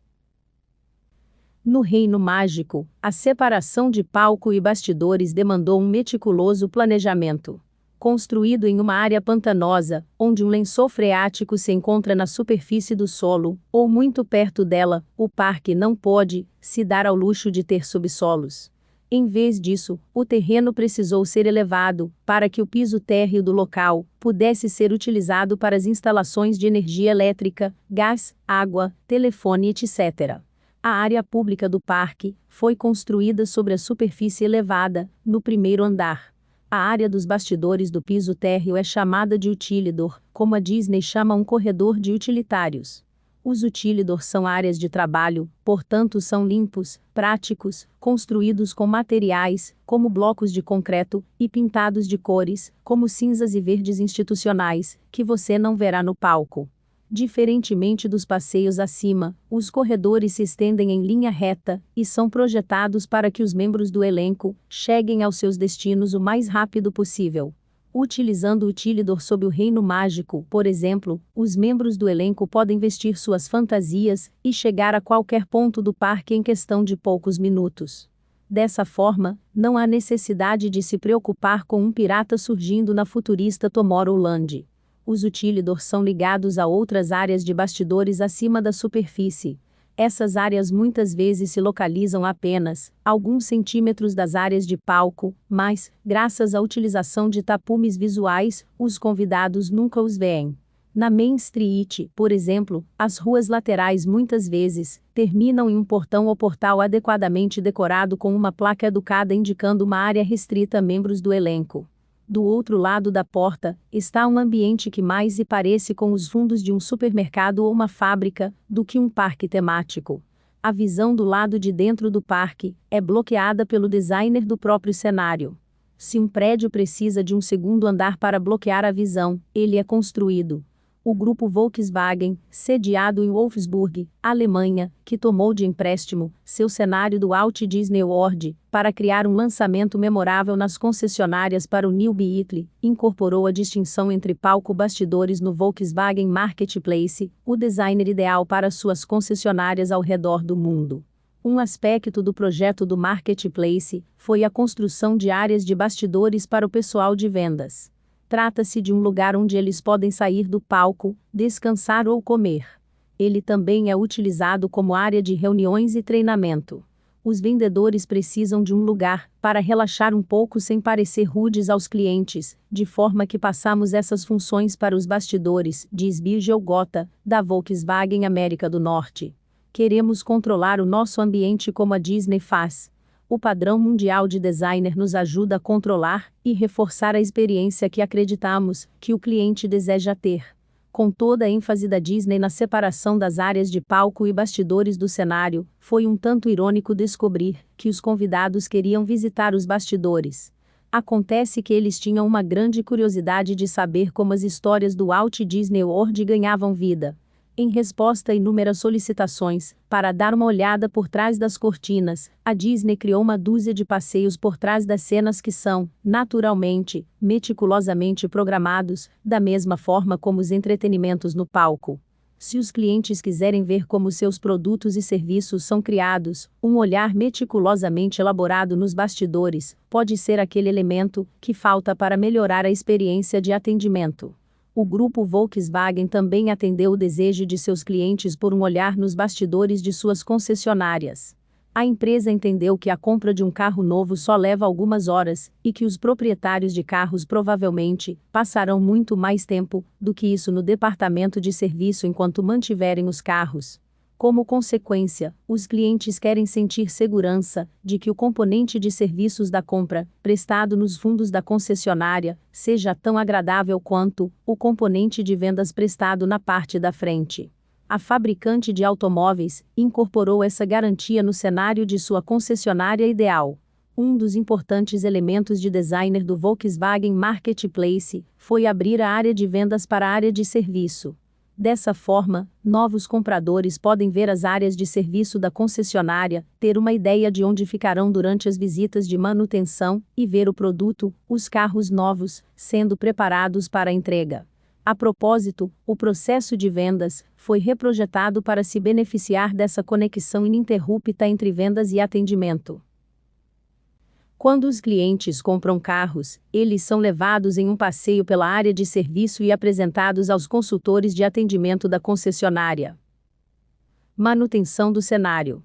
Speaker 1: No Reino Mágico, a separação de palco e bastidores demandou um meticuloso planejamento. Construído em uma área pantanosa, onde um lençol freático se encontra na superfície do solo, ou muito perto dela, o parque não pode se dar ao luxo de ter subsolos. Em vez disso, o terreno precisou ser elevado, para que o piso térreo do local pudesse ser utilizado para as instalações de energia elétrica, gás, água, telefone, etc. A área pública do parque foi construída sobre a superfície elevada, no primeiro andar. A área dos bastidores do piso térreo é chamada de utilidor, como a Disney chama um corredor de utilitários. Os utilidors são áreas de trabalho, portanto são limpos, práticos, construídos com materiais, como blocos de concreto, e pintados de cores, como cinzas e verdes institucionais, que você não verá no palco. Diferentemente dos passeios acima, os corredores se estendem em linha reta, e são projetados para que os membros do elenco cheguem aos seus destinos o mais rápido possível. Utilizando o utilidor sob o reino mágico, por exemplo, os membros do elenco podem vestir suas fantasias e chegar a qualquer ponto do parque em questão de poucos minutos. Dessa forma, não há necessidade de se preocupar com um pirata surgindo na futurista Tomorrowland. Os utilidors são ligados a outras áreas de bastidores acima da superfície. Essas áreas muitas vezes se localizam apenas alguns centímetros das áreas de palco, mas, graças à utilização de tapumes visuais, os convidados nunca os veem. Na Main Street, por exemplo, as ruas laterais muitas vezes terminam em um portão ou portal adequadamente decorado com uma placa educada indicando uma área restrita a membros do elenco. Do outro lado da porta, está um ambiente que mais se parece com os fundos de um supermercado ou uma fábrica, do que um parque temático. A visão do lado de dentro do parque é bloqueada pelo designer do próprio cenário. Se um prédio precisa de um segundo andar para bloquear a visão, ele é construído. O grupo Volkswagen, sediado em Wolfsburg, Alemanha, que tomou de empréstimo seu cenário do Walt Disney World para criar um lançamento memorável nas concessionárias para o New Beetle, incorporou a distinção entre palco-bastidores no Volkswagen Marketplace, o designer ideal para suas concessionárias ao redor do mundo. Um aspecto do projeto do Marketplace foi a construção de áreas de bastidores para o pessoal de vendas. Trata-se de um lugar onde eles podem sair do palco, descansar ou comer. Ele também é utilizado como área de reuniões e treinamento. Os vendedores precisam de um lugar para relaxar um pouco sem parecer rudes aos clientes, de forma que passamos essas funções para os bastidores, diz Virgil Gota, da Volkswagen América do Norte. Queremos controlar o nosso ambiente como a Disney faz. O padrão mundial de designer nos ajuda a controlar e reforçar a experiência que acreditamos que o cliente deseja ter. Com toda a ênfase da Disney na separação das áreas de palco e bastidores do cenário, foi um tanto irônico descobrir que os convidados queriam visitar os bastidores. Acontece que eles tinham uma grande curiosidade de saber como as histórias do Walt Disney World ganhavam vida. Em resposta a inúmeras solicitações, para dar uma olhada por trás das cortinas, a Disney criou uma dúzia de passeios por trás das cenas que são, naturalmente, meticulosamente programados, da mesma forma como os entretenimentos no palco. Se os clientes quiserem ver como seus produtos e serviços são criados, um olhar meticulosamente elaborado nos bastidores pode ser aquele elemento que falta para melhorar a experiência de atendimento. O grupo Volkswagen também atendeu o desejo de seus clientes por um olhar nos bastidores de suas concessionárias. A empresa entendeu que a compra de um carro novo só leva algumas horas, e que os proprietários de carros provavelmente passarão muito mais tempo do que isso no departamento de serviço enquanto mantiverem os carros. Como consequência, os clientes querem sentir segurança de que o componente de serviços da compra, prestado nos fundos da concessionária, seja tão agradável quanto o componente de vendas prestado na parte da frente. A fabricante de automóveis incorporou essa garantia no cenário de sua concessionária ideal. Um dos importantes elementos de designer do Volkswagen Marketplace foi abrir a área de vendas para a área de serviço. Dessa forma, novos compradores podem ver as áreas de serviço da concessionária, ter uma ideia de onde ficarão durante as visitas de manutenção e ver o produto, os carros novos, sendo preparados para a entrega. A propósito, o processo de vendas foi reprojetado para se beneficiar dessa conexão ininterrupta entre vendas e atendimento. Quando os clientes compram carros, eles são levados em um passeio pela área de serviço e apresentados aos consultores de atendimento da concessionária. Manutenção do cenário.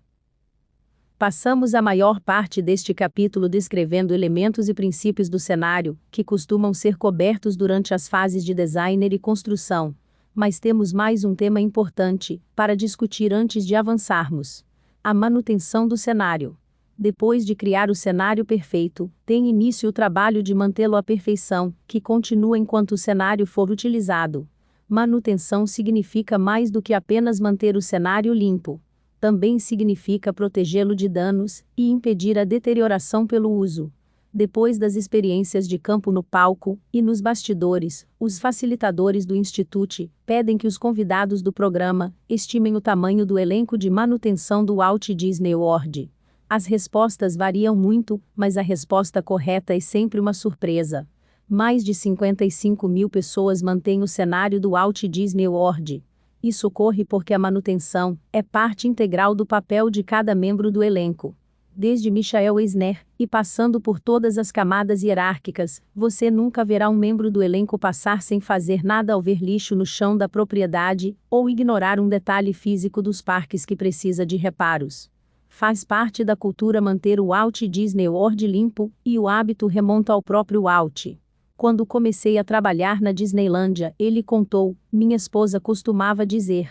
Speaker 1: Passamos a maior parte deste capítulo descrevendo elementos e princípios do cenário, que costumam ser cobertos durante as fases de designer e construção. Mas temos mais um tema importante para discutir antes de avançarmos: a manutenção do cenário. Depois de criar o cenário perfeito, tem início o trabalho de mantê-lo à perfeição, que continua enquanto o cenário for utilizado. Manutenção significa mais do que apenas manter o cenário limpo. Também significa protegê-lo de danos e impedir a deterioração pelo uso. Depois das experiências de campo no palco e nos bastidores, os facilitadores do Institute pedem que os convidados do programa estimem o tamanho do elenco de manutenção do Walt Disney World. As respostas variam muito, mas a resposta correta é sempre uma surpresa. Mais de 55 mil pessoas mantêm o cenário do Walt Disney World. Isso ocorre porque a manutenção é parte integral do papel de cada membro do elenco. Desde Michael Eisner, e passando por todas as camadas hierárquicas, você nunca verá um membro do elenco passar sem fazer nada ao ver lixo no chão da propriedade, ou ignorar um detalhe físico dos parques que precisa de reparos. Faz parte da cultura manter o Walt Disney World limpo, e o hábito remonta ao próprio Walt. Quando comecei a trabalhar na Disneylândia, ele contou, minha esposa costumava dizer: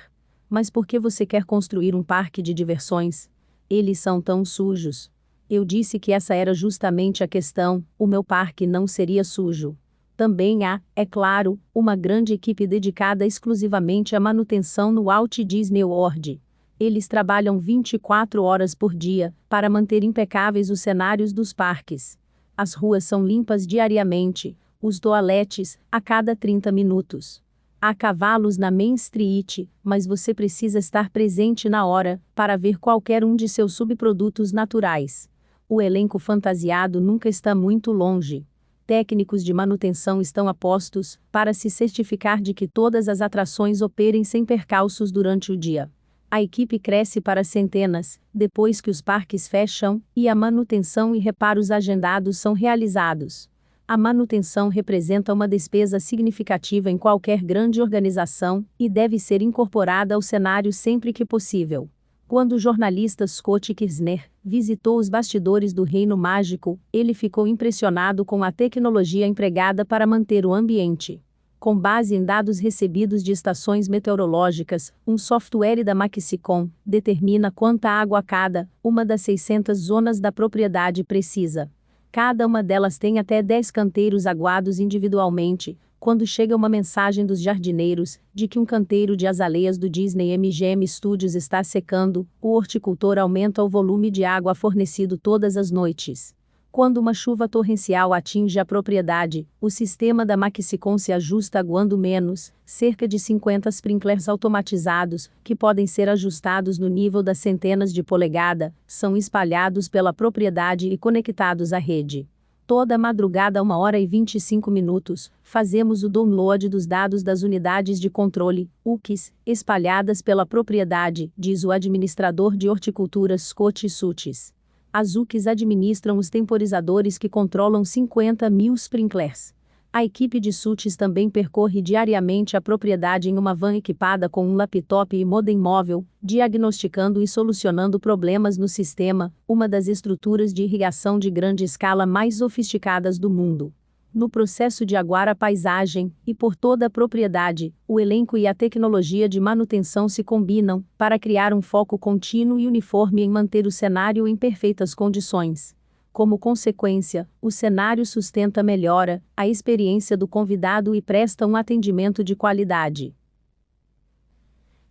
Speaker 1: mas por que você quer construir um parque de diversões? Eles são tão sujos. Eu disse que essa era justamente a questão, o meu parque não seria sujo. Também há, é claro, uma grande equipe dedicada exclusivamente à manutenção no Walt Disney World. Eles trabalham 24 horas por dia, para manter impecáveis os cenários dos parques. As ruas são limpas diariamente, os toaletes, a cada 30 minutos. Há cavalos na Main Street, mas você precisa estar presente na hora, para ver qualquer um de seus subprodutos naturais. O elenco fantasiado nunca está muito longe. Técnicos de manutenção estão a postos, para se certificar de que todas as atrações operem sem percalços durante o dia. A equipe cresce para centenas, depois que os parques fecham, e a manutenção e reparos agendados são realizados. A manutenção representa uma despesa significativa em qualquer grande organização, e deve ser incorporada ao cenário sempre que possível. Quando o jornalista Scott Kirshner visitou os bastidores do Reino Mágico, ele ficou impressionado com a tecnologia empregada para manter o ambiente. Com base em dados recebidos de estações meteorológicas, um software da Maxicom determina quanta água cada uma das 600 zonas da propriedade precisa. Cada uma delas tem até 10 canteiros aguados individualmente. Quando chega uma mensagem dos jardineiros, de que um canteiro de azaleias do Disney MGM Studios está secando, o horticultor aumenta o volume de água fornecido todas as noites. Quando uma chuva torrencial atinge a propriedade, o sistema da Maxicom se ajusta aguando menos, cerca de 50 sprinklers automatizados, que podem ser ajustados no nível das centenas de polegada, são espalhados pela propriedade e conectados à rede. Toda madrugada a 1h25, fazemos o download dos dados das unidades de controle, UCs, espalhadas pela propriedade, diz o administrador de horticultura Scott Sutis. As UCs administram os temporizadores que controlam 50 mil sprinklers. A equipe de Sutis também percorre diariamente a propriedade em uma van equipada com um laptop e modem móvel, diagnosticando e solucionando problemas no sistema, uma das estruturas de irrigação de grande escala mais sofisticadas do mundo. No processo de aguar a paisagem, e por toda a propriedade, o elenco e a tecnologia de manutenção se combinam, para criar um foco contínuo e uniforme em manter o cenário em perfeitas condições. Como consequência, o cenário sustenta melhora a experiência do convidado e presta um atendimento de qualidade.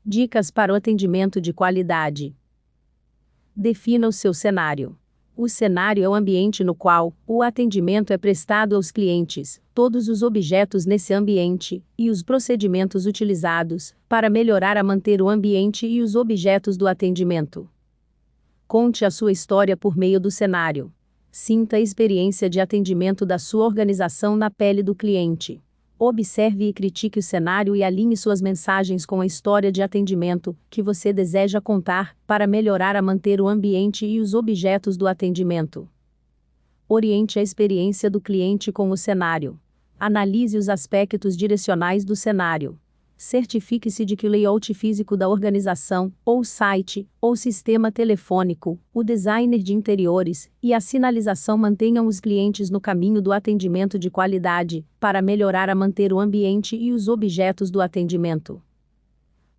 Speaker 1: Dicas para o atendimento de qualidade. Defina o seu cenário. O cenário é o ambiente no qual o atendimento é prestado aos clientes, todos os objetos nesse ambiente, e os procedimentos utilizados para melhorar a manter o ambiente e os objetos do atendimento. Conte a sua história por meio do cenário. Sinta a experiência de atendimento da sua organização na pele do cliente. Observe e critique o cenário e alinhe suas mensagens com a história de atendimento que você deseja contar, para melhorar a manter o ambiente e os objetos do atendimento. Oriente a experiência do cliente com o cenário. Analise os aspectos direcionais do cenário. Certifique-se de que o layout físico da organização, ou site, ou sistema telefônico, o designer de interiores e a sinalização mantenham os clientes no caminho do atendimento de qualidade, para melhorar a manter o ambiente e os objetos do atendimento.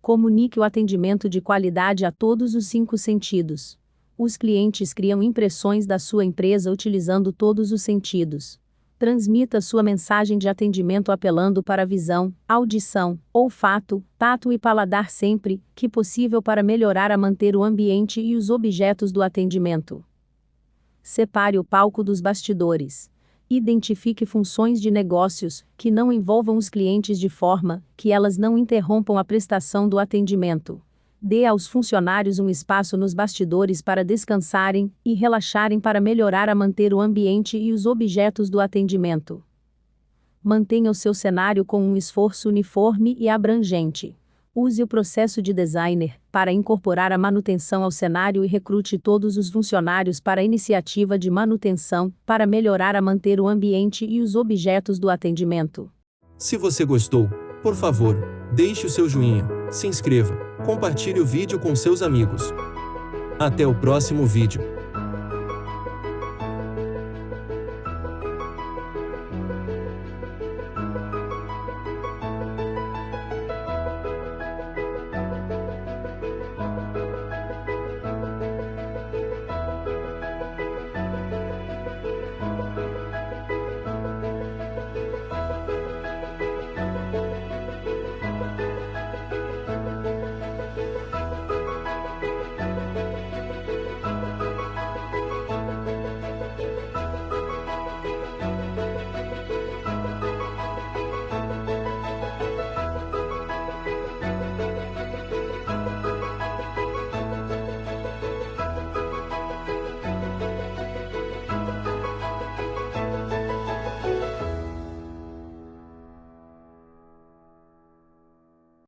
Speaker 1: Comunique o atendimento de qualidade a todos os 5 sentidos. Os clientes criam impressões da sua empresa utilizando todos os sentidos. Transmita sua mensagem de atendimento apelando para a visão, audição, olfato, tato e paladar sempre que possível para melhorar a manter o ambiente e os objetos do atendimento. Separe o palco dos bastidores. Identifique funções de negócios que não envolvam os clientes de forma que elas não interrompam a prestação do atendimento. Dê aos funcionários um espaço nos bastidores para descansarem e relaxarem para melhorar a manter o ambiente e os objetos do atendimento. Mantenha o seu cenário com um esforço uniforme e abrangente. Use o processo de designer para incorporar a manutenção ao cenário e recrute todos os funcionários para a iniciativa de manutenção para melhorar a manter o ambiente e os objetos do atendimento.
Speaker 2: Se você gostou, por favor, deixe o seu joinha, se inscreva, compartilhe o vídeo com seus amigos. Até o próximo vídeo.